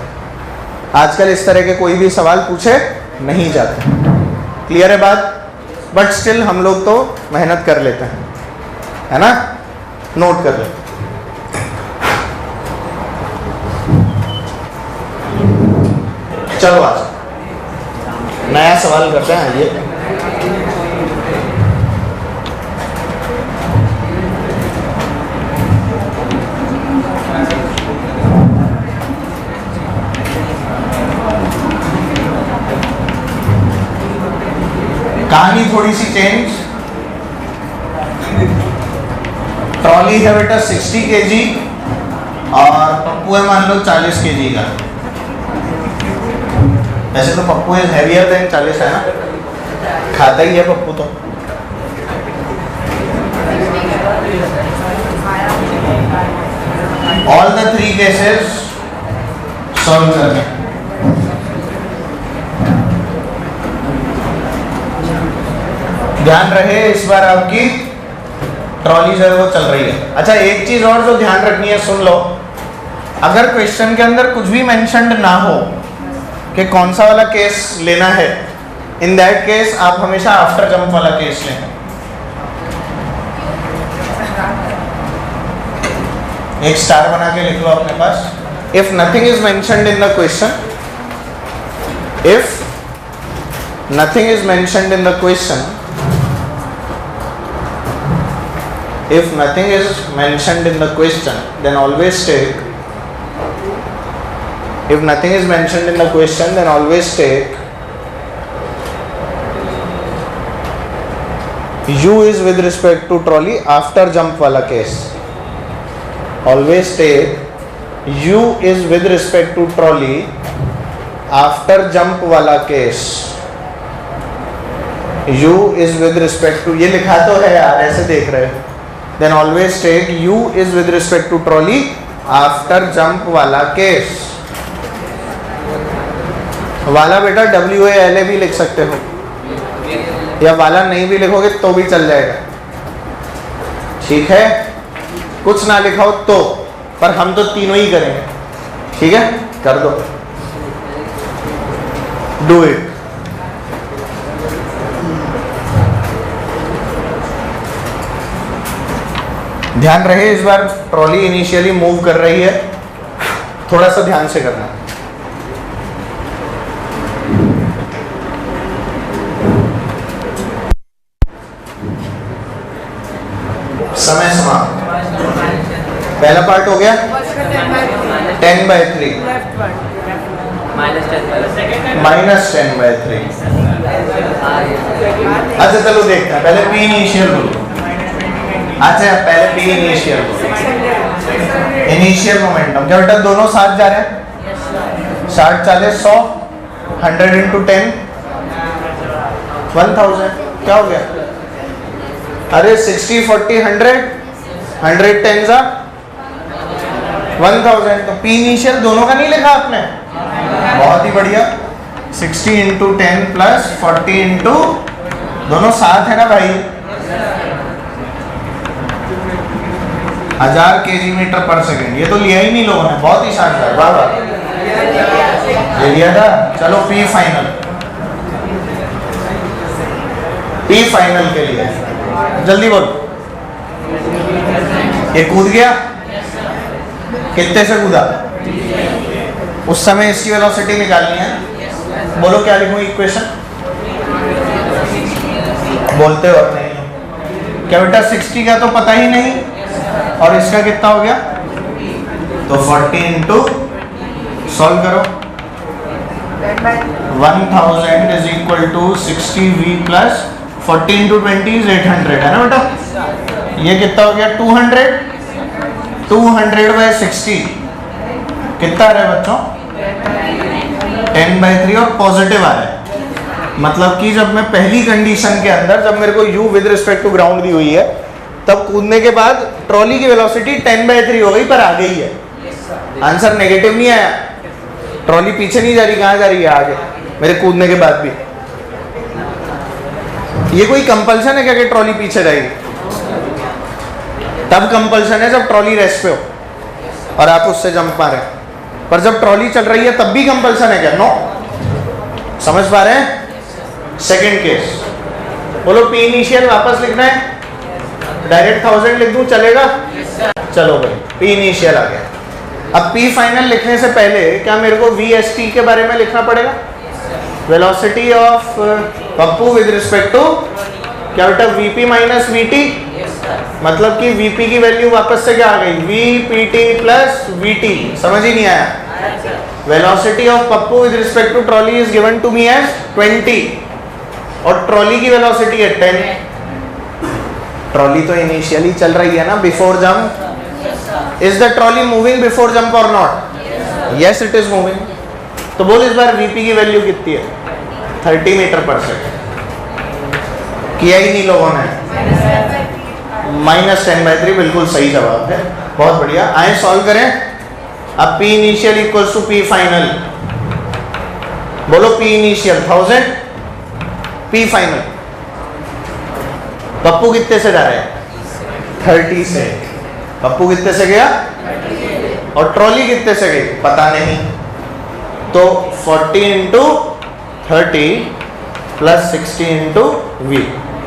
Speaker 1: आजकल इस तरह के कोई भी सवाल पूछे नहीं जाते। क्लियर है बात? बट स्टिल हम लोग तो मेहनत कर लेते हैं, है ना? नोट कर लेते। चलो आज नया सवाल करते हैं। ये कहानी थोड़ी सी चेंज। ट्रॉली है बेटा 60 kg और पप्पू है मान लो 40 kg का। वैसे तो पप्पू इज हैवियर देन 40 है ना, खाता ही है पप्पू तो। ऑल द 3 केसेस सॉल्व करने। ध्यान रहे इस बार आपकी ट्रॉली जो है वो चल रही है। अच्छा एक चीज और जो ध्यान रखनी है, सुन लो, अगर क्वेश्चन के अंदर कुछ भी मेंशन्ड ना हो कि कौन सा वाला केस लेना है, इन दैट केस आप हमेशा आफ्टर जंप वाला केस लें। एक स्टार बना के लिख लो अपने पास। If nothing is mentioned in the question, if nothing is mentioned in the question, if nothing is mentioned in the question, then always take, if nothing is mentioned in the question, then always take u is with respect to trolley after jump wala case. Always take u is with respect to trolley after jump wala case. u is with respect to, ये लिखा तो है यार, ऐसे देख रहे हो, then always take u is with respect to trolley after jump वाला केस। वाला बेटा WALA भी लिख सकते हो, या वाला नहीं भी लिखोगे तो भी चल जाएगा, ठीक है, कुछ ना लिखाओ तो, पर हम तो तीनों ही करेंगे, ठीक है, कर दो, डू इट। ध्यान रहे इस बार ट्रॉली इनिशियली मूव कर रही है, थोड़ा सा ध्यान से करना। समय समाप्त। पहला पार्ट हो गया 10/3 -10/3। अच्छा चलो देखते हैं, पहले पी इनिशियल बोलो। अच्छा पहले पी इनिशियल मोमेंटम, क्या बेटा दोनों साथ जा रहे हैं, 60 40 100, 100 into 10 1000, क्या हो गया, अरे 60 40 100 100 10 जा 1000, तो पी इनिशियल दोनों का नहीं लिखा आपने, बहुत ही बढ़िया, 60 into 10 plus 40 into, दोनों साथ है ना भाई, 1000 kg/s, ये तो लिया ही नहीं लोगों ने, बहुत ही शानदार, वाह वाह, ये लिया था। चलो पी फाइनल, पी फाइनल के लिए जल्दी बोल, ये कूद गया, कितने से कूदा, उस समय इसकी वेलोसिटी निकालनी है, बोलो क्या लिखूं इक्वेशन, बोलते हो नहीं, क्या बेटा 60 का तो पता ही नहीं, और इसका कितना हो गया, तो 40 into, सॉल्व करो, 1000 is equal to 60v plus 40 into 20 is 800, है ना बेटा, ये कितना हो गया 200, 200/60 कितना आ रहा है बच्चों, 10/3, और पॉजिटिव आ रहा है, मतलब कि जब मैं पहली कंडीशन के अंदर, जब मेरे को u with respect to ground दी हुई है, तब कूदने के बाद ट्रॉली की वेलोसिटी 10/3 हो गई, पर आ गई है, आंसर नेगेटिव नहीं आया, ट्रॉली पीछे नहीं जा रही, कहाँ जा रही है, आगे, मेरे कूदने के बाद भी। ये कोई कंपल्सन है क्या कि ट्रॉली पीछे जाएगी, तब कंपल्सन है जब ट्रॉली रेस्ट पे हो और आप उससे जंप मारे, पर जब ट्रॉली चल रही है तब भी कंपल्सन है क्या, नो, समझ पा रहे हैं। सेकंड केस, बोलो पी इनिशियल वापस लिखना है, डायरेक्ट 1000 लिख दूं चलेगा, चलो भाई पी इनिशियल आ गया। अब पी फाइनल लिखने से पहले क्या मेरे को VST के बारे में लिखना पड़ेगा, velocity of Pappu with respect to, क्या बेटा VP माइनस VT, मतलब कि VP की वैल्यू वापस से क्या आ गई, VPT प्लस VT, समझ ही नहीं आया। Velocity of Pappu with respect to trolley is given to me as 20, और ट्रॉली की वेलोसिटी है 10। ट्रॉली तो इनिशियली चल रही है ना before jump, is the trolley moving before jump और not, yes it is moving, तो बोल इस बार VP की वैल्यू कितनी है, 30 मीटर/सेकंड, किया ही नहीं लोगों ने, -10/3 बिल्कुल सही जवाब है, बहुत बढ़िया। आए सॉल्व करें, अब P initial equals to P final, बोलो P initial 1000, P final Pappu कितने से जा रहे हैं? 30 से। पप्पू कितने से गया? और ट्रॉली कितने से गई? पता नहीं। तो 40 इंटू 30 प्लस 60 इंटू वी,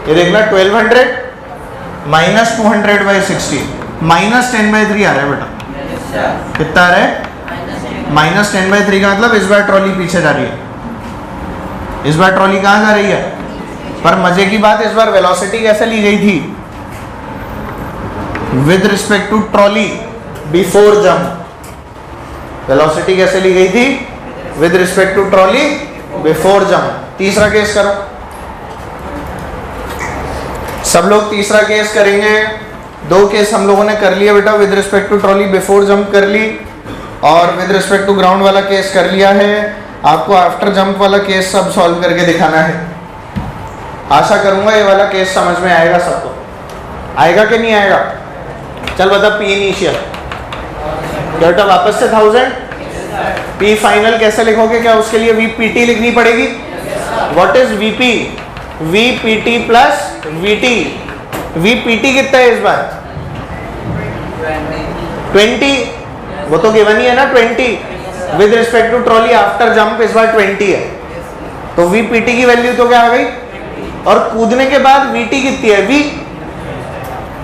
Speaker 1: ये देखना 1200 माइनस 200 बाई 60 माइनस 10/3 आ रहा है बेटा। कितना आ रहा है? माइनस 10/3 का मतलब इस बार ट्रॉली पीछे जा रही है। इस बार ट्रॉली कहाँ जा रही है? पर मजे की बात, इस बार वेलोसिटी कैसे ली गई थी? With respect to trolley before jump. Velocity कैसे ली गई थी? With respect to trolley before jump. तीसरा केस करो, सब लोग तीसरा केस करेंगे। 2 केस हम लोगों ने कर लिया बेटा, with respect to trolley before jump कर ली और विद रिस्पेक्ट टू ग्राउंड वाला केस कर लिया है। आपको आफ्टर जंप वाला केस सब सॉल्व करके दिखाना है। आशा करूंगा ये वाला केस समझ में आएगा सबको। आएगा कि नहीं आएगा? चल बता, पी इनिशियल बेटा वापस से 1000, पी फाइनल कैसे लिखोगे? क्या उसके लिए वीपीटी लिखनी पड़ेगी? What is VP? VPT plus VT. VPT कितना है इस बार? 20, वो तो गिवन ही है ना 20। With respect to trolley after jump इस बार 20 है, तो वीपीटी की वैल्यू तो क्या आ गई? और कूदने के बाद वीटी कितनी है? वी।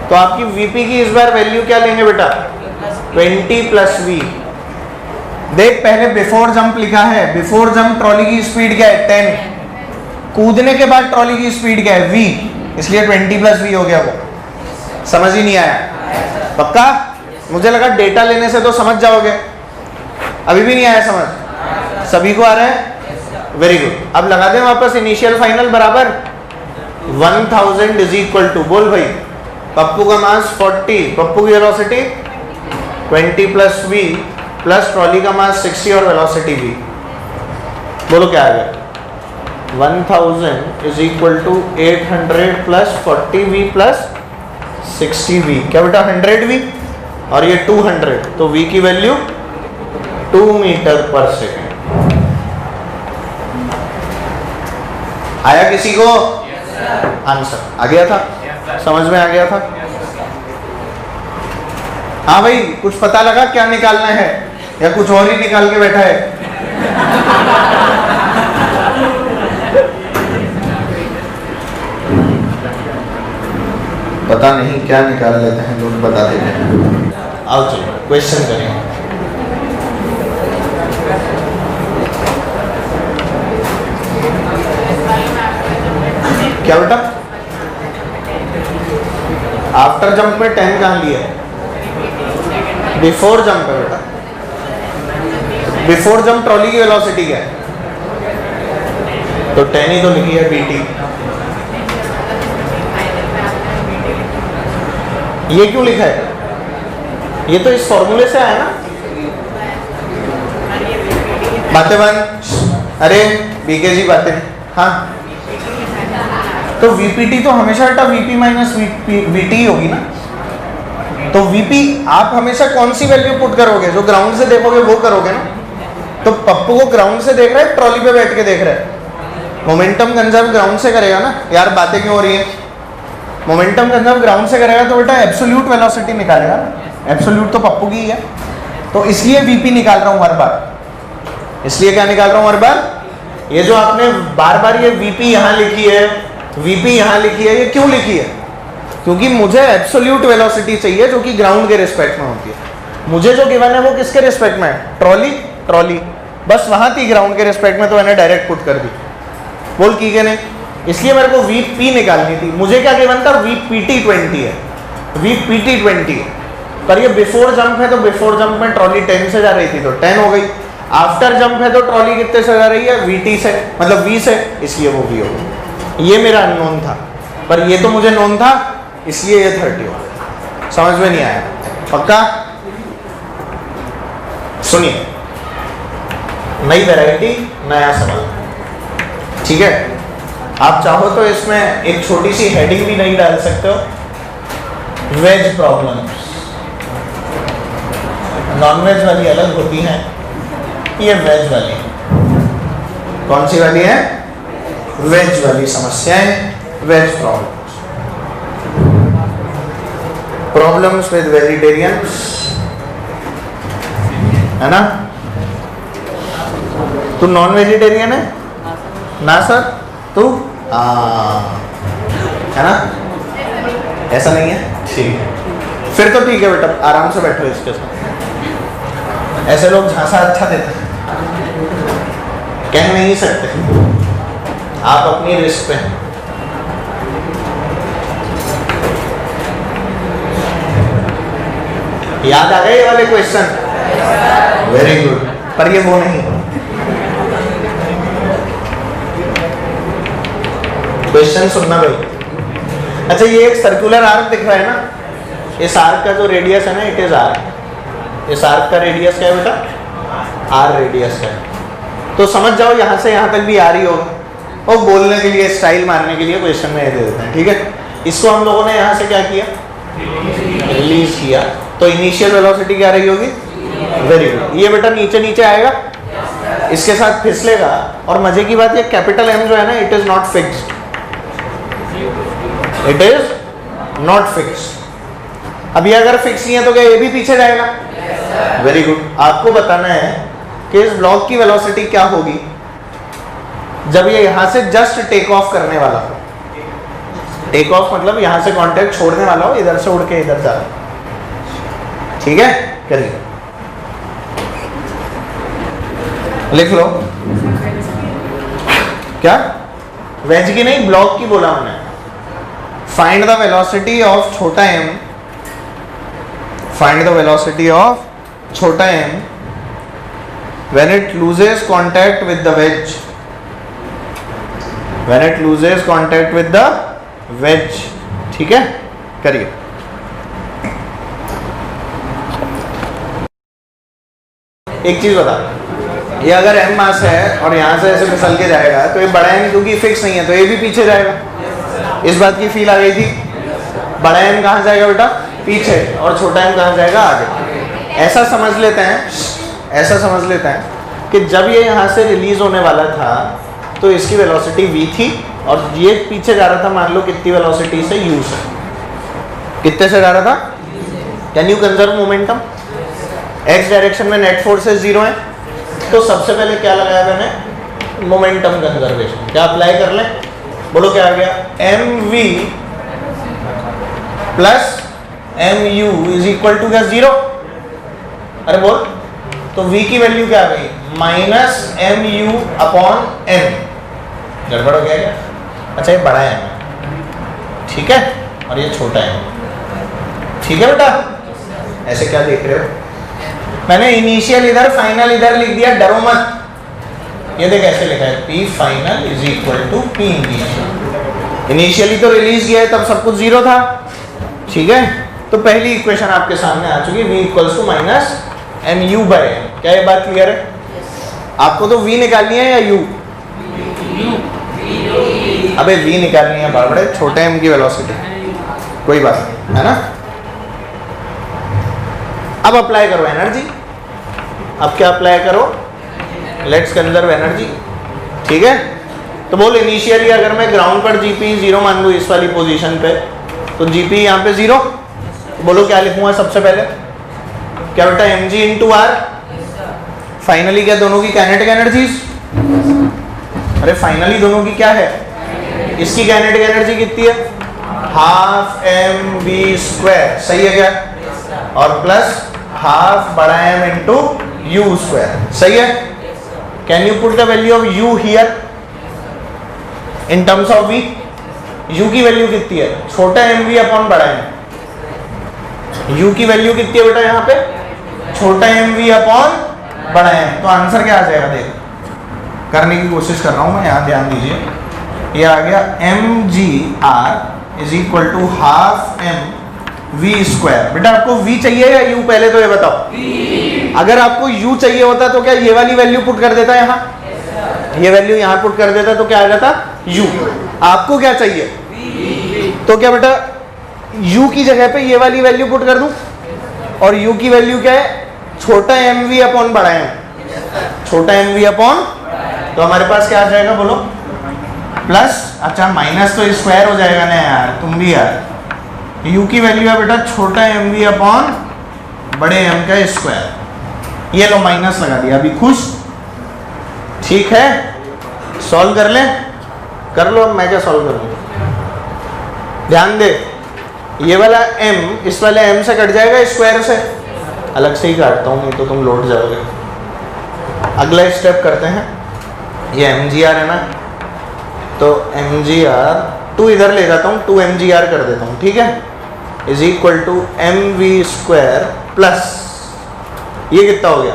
Speaker 1: तो आपकी वीपी की इस बार वैल्यू क्या लेंगे बेटा? 20 प्लस वी। देख, पहले बिफोर जंप लिखा है, बिफोर जंप ट्रॉली की स्पीड क्या है? 10। कूदने के बाद ट्रॉली की स्पीड क्या है? वी, इसलिए 20 प्लस वी हो गया। वो समझ ही नहीं आया? पक्का? मुझे लगा डेटा लेने से तो समझ जाओगे, अभी भी नहीं आया समझ? सभी को आ रहा है? Very good. अब लगा दें वापस इनिशियल फाइनल बराबर 1000 इज इक्वल टू, बोल भाई, पप्पू का मास 40, पप्पू की velocity 20 plus v plus trolley का मास 60 और वेलोसिटी वी। बोलो क्या आ गया? 1000 is equal to 800 plus 40v plus 60v। क्या बेटा? 100v और ये 200, तो v की वैल्यू 2 मीटर पर सेकेंड। आया किसी को? आंसर आ गया था? समझ में आ गया था? हाँ भाई, कुछ पता लगा क्या निकालना है या कुछ और ही निकाल के बैठा है? पता नहीं क्या निकाल लेते हैं लोग, बता देते हैं। आओ चलो क्वेश्चन करें। क्या बेटा? आफ्टर जंप में 10 कहाँ लिया? बिफोर जंप है बेटा। बिफोर जंप ट्रॉली की वेलोसिटी क्या है? तो 10 ही तो लिखी है, बीटी। ये क्यों लिखा है? ये तो इस फॉर्मूले से आया ना। बातें बंद। अरे बीके जी बातें। हाँ, तो वीपीटी तो हमेशा बेटा वीपी माइनस वीटी होगी ना। तो वीपी आप हमेशा कौन सी वैल्यू पुट करोगे? जो ग्राउंड से देखोगे वो करोगे ना। तो पप्पू को ग्राउंड से देख रहा है, ट्रॉली पे बैठ के देख रहा है। मोमेंटम कंजर्व ग्राउंड से करेगा ना। यार बातें क्यों हो रही है? मोमेंटम कंजर्व ग्राउंड से करेगा तो बेटा एब्सोल्यूट वेलोसिटी निकालेगा ना। एब्सोल्यूट तो पप्पू की ही है, तो इसलिए वीपी निकाल रहा हूं हर बार। इसलिए क्या निकाल रहा हूं हर बार? ये जो आपने बार बार ये वीपी यहां लिखी है, वीपी यहां लिखी है, ये क्यों लिखी है? क्योंकि मुझे एब्सोल्यूट वेलोसिटी चाहिए जो कि ग्राउंड के रिस्पेक्ट में होती है। मुझे जो गिवन है वो किसके रिस्पेक्ट में है? ट्रॉली। ट्रॉली बस वहां थी ग्राउंड के रिस्पेक्ट में, तो मैंने डायरेक्ट पुट कर दी। बोल की के नहीं? इसलिए मेरे को वीपी निकालनी थी। मुझे क्या गिवन था? वीपीटी 20 है, वीपीटी 20 है। पर ये बिफोर जंप है, तो बिफोर जंप में ट्रॉली 10 से जा रही थी तो 10 हो गई। आफ्टर जंप है तो ट्रॉली कितने से जा रही है? वीटी से, मतलब वी से, इसलिए वो वी हो गई। ये मेरा अननोन था, पर ये तो मुझे नोन था, इसलिए ये 30 हो गया। समझ में नहीं आया? पक्का? सुनिए, नई वैरायटी, नया सवाल, ठीक है? आप चाहो तो इसमें एक छोटी सी हेडिंग भी नहीं डाल सकते हो, वेज प्रॉब्लम्स। नॉन वेज वाली अलग होती हैं, ये वेज वाली। कौन सी वाली है? वेज वाली समस्याएं, veg problems. Problems with vegetarians, है ना? तू नॉन वेजिटेरियन है ना सर? तू है ना? ऐसा नहीं है, ठीक है, फिर तो ठीक है बेटा, आराम से बैठो इसके साथ। ऐसे लोग झांसा अच्छा देते हैं, कह नहीं सकते, आप अपनी रिस्क पे हैं। याद आ गए ये वाले क्वेश्चन? वेरी गुड, पर ये वो नहीं, क्वेश्चन सुनना भाई। अच्छा, ये एक सर्कुलर आर्क दिख रहा है ना, इस आर्क का जो रेडियस है ना, इट इज आर। इस आर्क का रेडियस क्या है बेटा? आर रेडियस है। तो समझ जाओ यहाँ से यहाँ तक भी आर ही होगा। और बोलने के लिए, स्टाइल मारने के लिए क्वेश्चन में ये दे देते हैं, ठीक है? इसको हम लोगों ने यहाँ से क्या किया? रिलीज किया। तो इनिशियल वेलोसिटी क्या रही होगी? Very good. ये बेटा नीचे नीचे आएगा, इसके साथ फिसलेगा। और मजे की बात, ये कैपिटल एम जो है ना, it is not fixed, it is not fixed. अभी अगर फिक्स नहीं है तो क्या ये भी पीछे जाएगा? Very good. आपको बताना है कि इस ब्लॉक की वेलोसिटी क्या होगी जब ये यहां से जस्ट टेक ऑफ करने वाला हो। टेक ऑफ मतलब यहां से कांटेक्ट छोड़ने वाला हो, इधर से उड़ के इधर जा रहा हो, ठीक है? करिए, लिख लो। क्या? वेज की नहीं, ब्लॉक की बोला हमने। फाइंड द वेलोसिटी ऑफ छोटा m, find the velocity of छोटा m when it loses contact with the wedge, when it loses contact with the wedge, ठीक है? करिए। एक चीज बता, ये अगर m मास है और यहां से ऐसे फिसल के जाएगा तो ये बड़ा m क्योंकि फिक्स नहीं है तो ये भी पीछे जाएगा। इस बात की फील आ गई थी? बड़ा m कहां जाएगा बेटा? पीछे, और छोटा m कहां जाएगा? आगे। ऐसा समझ लेते हैं, ऐसा समझ लेते हैं कि जब ये यहाँ से रिलीज होने वाला था तो इसकी वेलोसिटी v थी और ये पीछे जा रहा था, मान लो कितनी वेलोसिटी से? u से। कितने से जा रहा था? Can you conserve momentum? x direction में नेट फोर्सेस 0 है, तो सबसे पहले क्या लगाया मैंने? Momentum conservation. क्या अप्लाई कर लें? बोलो क्या आ गया? mv plus mu is equal to क्या? 0। अरे बोल, तो v की वैल्यू क्या आ गई? Minus mu upon m। गड़बड़ हो गया क्या? अच्छा, ये बड़ा m है, ठीक है, और ये छोटा m, ठीक है बेटा? ऐसे क्या देख रहे हो? मैंने इनिशियल इधर, फाइनल इधर लिख दिया, डरो मत। ये देख ऐसे लिखा है, P final is equal to P initial. Initially तो रिलीज किया है तब सब कुछ 0 था, ठीक है? तो पहली इक्वेशन आपके सामने आ चुकी, v equals to minus mu by m। क्या ये बात क्लियर है? आपको तो v निकालनी है या u? अबे v निकालनी है बड़े छोटे m की वेलोसिटी, कोई बात नहीं, है ना? अब अप्लाई करो एनर्जी। अब क्या अप्लाई करो? लेट्स कंजर्व एनर्जी, ठीक है? तो बोल, इनिशियली अगर मैं ग्राउंड पर जीपी 0 मान लूँ इस वाली पोजीशन पे, तो जीपी यहाँ पे 0। बोलो क्या लिखूंगा सबसे पहले? क्या बेटा? mg into are. फाइनली क्या दोनों की काइनेटिक एनर्जीज? अरे फाइनली दोनों की क्या है? इसकी काइनेटिक एनर्जी कितनी है? हाफ mv स्क्वायर, सही है क्या? और प्लस हाफ बड़ा m इंटू u स्क्वायर, सही है? Can you put the value of u here in terms of v? u की वैल्यू कितनी है? छोटा mv अपॉन बड़ा m। u की वैल्यू कितनी है बेटा यहाँ पे? छोटा mv अपॉन बड़ा m। तो आंसर क्या आ जाएगा? देख, करने की कोशिश कर रहा हूं मैं, यहाँ ध्यान दीजिए। ये आ गया mgr is equal to half m v square. बेटा आपको v चाहिए या u? पहले तो ये बताओ। अगर आपको u चाहिए होता तो क्या ये वाली वैल्यू पुट कर देता यहाँ? ये वैल्यू यहाँ पुट कर देता तो क्या आ जाता? u। आपको क्या चाहिए? तो क्या बेटा u की जगह पे ये वाली वैल्यू पुट कर दूं, और u की वैल्यू क्या है? छोटा mv अपॉन बड़ा m। छोटा mv अपॉन, तो हमारे पास क्या आ जाएगा बोलो? प्लस, अच्छा माइनस तो स्क्वायर हो जाएगा ना यार, तुम भी यार, u की वैल्यू है बेटा छोटा एम वी अपॉन बड़े एम का स्क्वायर। ये लो माइनस लगा दिया, अभी खुश? ठीक है, सॉल्व कर ले, कर लो। अब मैं क्या सॉल्व करूँ? ध्यान दे, ये वाला m इस वाले m से कट जाएगा स्क्वायर से, अलग से ही काटता हूँ नहीं तो तुम लौट जाओगे। अगला स्टेप करते हैं, ये mgr है ना, तो mgr 2 इधर ले जाता हूँ, 2 mgr कर देता हूँ, ठीक है, is equal to mv square plus ये कितना हो गया,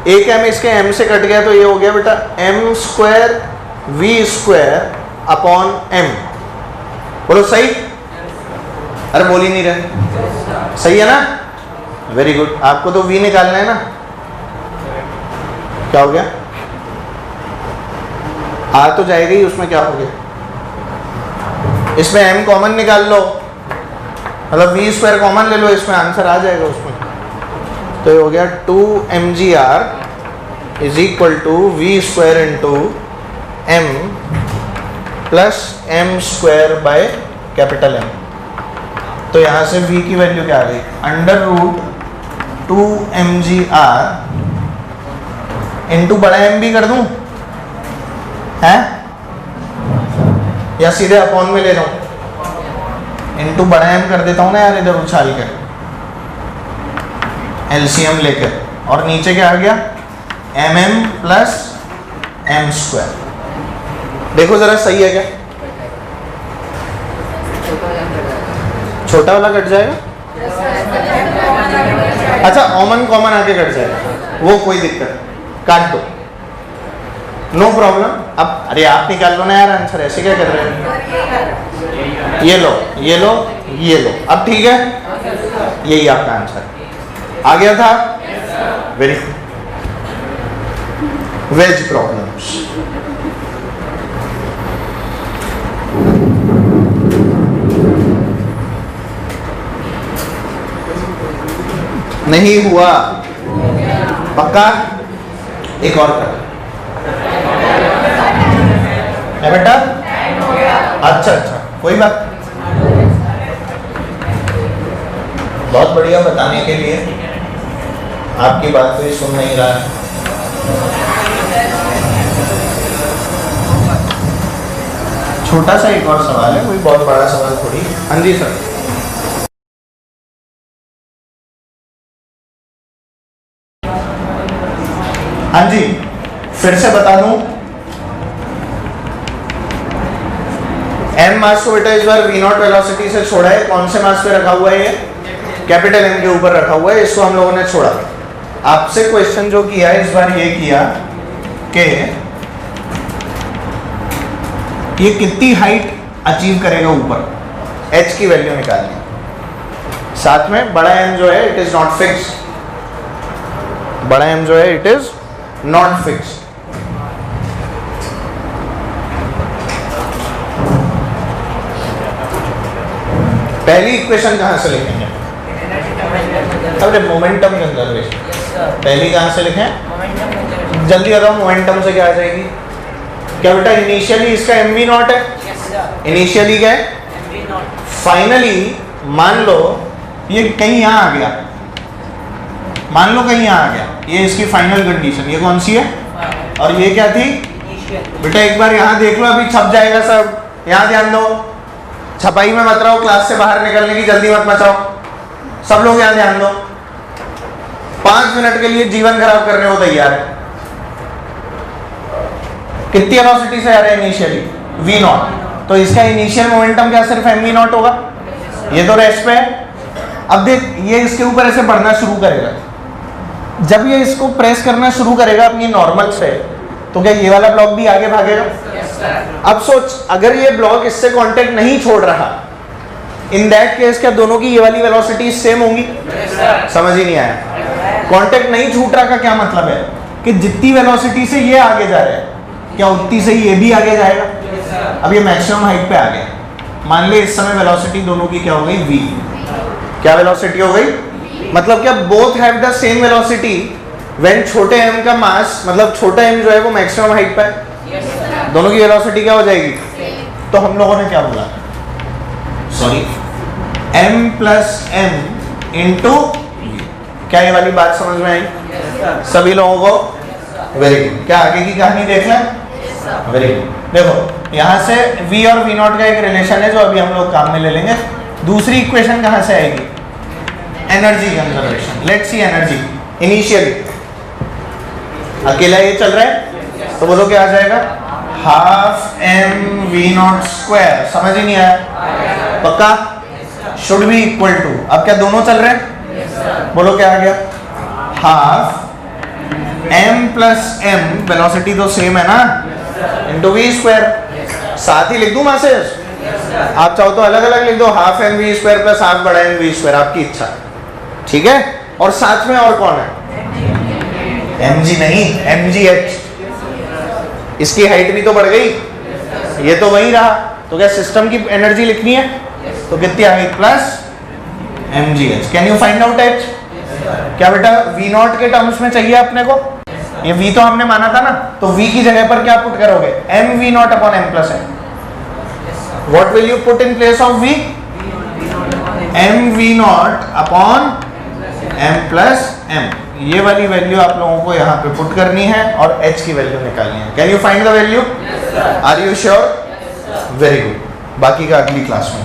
Speaker 1: एक m इसके m से कट गया तो ये हो गया बेटा m square v square upon m। बोलो सही? अरे बोल ही नहीं रहे, सही है ना? Very good. आपको तो v निकालना है ना, क्या हो गया? आ तो जाएगा ही, उसमें क्या हो गया? इसमें m कॉमन निकाल लो, मतलब v स्क्वायर कॉमन ले लो, इसमें आंसर आ जाएगा उसमें। तो ये हो गया 2mgr is equal to v square into m plus m square by capital M। तो यहाँ से v की वैल्यू क्या आ गई? अंडर रूट 2mgr इंटू बड़ा M भी कर दूं है, या सीधे अपॉन में ले जाऊं? इंटू बड़ा M कर देता हूं ना यार, इधर उछाल कर एलसीएम लेकर, और नीचे क्या आ गया? mm plus m square. देखो जरा सही है क्या? छोटा वाला कट जाएगा, अच्छा ओमन कॉमन आके कट जाएगा, वो कोई दिक्कत, काट दो, नो प्रॉब्लम। अब अरे आप निकाल लो ना यार आंसर, ऐसे क्या कर रहे हैं? ये लो ये लो ये लो, अब ठीक है, यही आपका आंसर आ गया था। Very good. वेज प्रॉब्लम्स, नहीं हुआ पक्का? एक और कर है बेटा? अच्छा अच्छा, कोई बात, बहुत बढ़िया बताने के लिए, आपकी बात कोई सुन नहीं रहा है। छोटा सा एक और सवाल है, कोई बहुत बड़ा सवाल थोड़ी। हाँ जी सर। हाँ जी, फिर से बता दूं, m मास को बेटा इस बार v नॉट वेलोसिटी से छोड़ा है, कौन से मास पे रखा हुआ है? ये कैपिटल M के ऊपर रखा हुआ है, इसको हम लोगों ने छोड़ा। आपसे क्वेश्चन जो किया है इस बार ये किया कि ये कितनी हाइट अचीव करेगा ऊपर, h की वैल्यू निकालनी। साथ में बड़ा M जो है इट इज नॉट फिक्स, बड़ा M जो है इट इज नॉट फिक्स। पहली इक्वेशन कहां से लिखेंगे? अरे मोमेंटम कंजर्वेशन, पहली कहां से लिखें? जल्दी बताओ, मोमेंटम से क्या आ जाएगी? क्या बेटा इनिशियली इसका mv नॉट है, इनिशियली क्या है, फाइनली मान लो ये कहीं यहाँ आ गया, मान लो कहीं यहाँ आ गया, ये इसकी फाइनल कंडीशन, ये कौन सी है? और ये क्या थी बेटा? एक बार यहाँ देख लो, अभी छप जाएगा सब, यहाँ ध्यान दो, छपाई में मत रहो, क्लास से बाहर निकलने की जल्दी मत मचाओ, सब लोग यहाँ ध्यान दो। 5 मिनट के लिए जीवन खराब करने को तैयार है। कितनी वेलोसिटी से आ रहा है इनिशियली? v नॉट, तो इसका इनिशियल मोमेंटम क्या सिर्फ mv नॉट होगा? ये तो रेस्ट पे है। अब देख, ये इसके ऊपर ऐसे बढ़ना शुरू करेगा, जब ये इसको प्रेस करना शुरू करेगा अपनी नॉर्मल से, तो क्या ये वाला ब्लॉक भी आगे भागेगा? अब सोच, अगर ये ब्लॉक इससे कांटेक्ट नहीं छोड़ रहा, इन दैट केस क्या दोनों की ये वाली वेलोसिटी सेम होंगी? समझ ही नहीं आया। कांटेक्ट नहीं छूट रहा का क्या मतलब है? कि जितनी वेलोसिटी से ये आगे जा रहा है, क्या उतनी से ये भी आगे जाएगा? अब ये मैक्सिमम हाइट पे आ गया, मान ले इस समय वेलोसिटी दोनों की क्या हो गई? v। क्या वेलोसिटी हो गई? मतलब क्या both have the same velocity when छोटे m का मास, मतलब छोटा m जो है वो मैक्सिमम हाइट पे है, दोनों की वेलोसिटी क्या हो जाएगी? तो हम लोगों ने क्या बोला? Sorry, m plus m into, क्या ये वाली बात समझ में आई सभी लोगों को? Very good. क्या आगे की कहानी देख लें? Very good. देखो यहाँ से v और v नॉट का एक रिलेशन है जो अभी हम लोग काम में ले लेंगे। दूसरी इक्वेशन कहाँ से आएगी? Energy conservation. Let's see energy initially. अकेला ये चल रहा है तो बोलो क्या आ जाएगा? Half m v not square. समझ ही नहीं आया? पक्का? शुड बी इक्वल टू, अब क्या दोनों चल रहे हैं? बोलो क्या आ गया? Half m plus m, velocity तो सेम है ना, इंटू वी स्क्वायर। साथ ही लिख दूं मैसेज? आप चाहो तो अलग अलग लिख दो, half M V square plus half बड़ा एम वी स्क्वायर, आपकी इच्छा। ठीक है? और साथ में और कौन है? एम जी नहीं, एम जी एच। इसकी हाइट भी तो बढ़ गई, ये तो वही रहा। तो क्या सिस्टम की एनर्जी लिखनी है? तो कितनी आ गई? Plus M G H. Can you find out H? क्या बेटा वी नॉट के टर्म्स में चाहिए अपने को? ये v तो हमने माना था ना, तो v की जगह पर क्या पुट करोगे? M V not upon M plus M. What will you put in place of v? M V not upon M plus M. ये वाली वैल्यू आप लोगों को यहाँ पे पुट करनी है और h की वैल्यू निकालनी है। Can you find the value? Are you sure? Very good. बाकी का अगली क्लास में।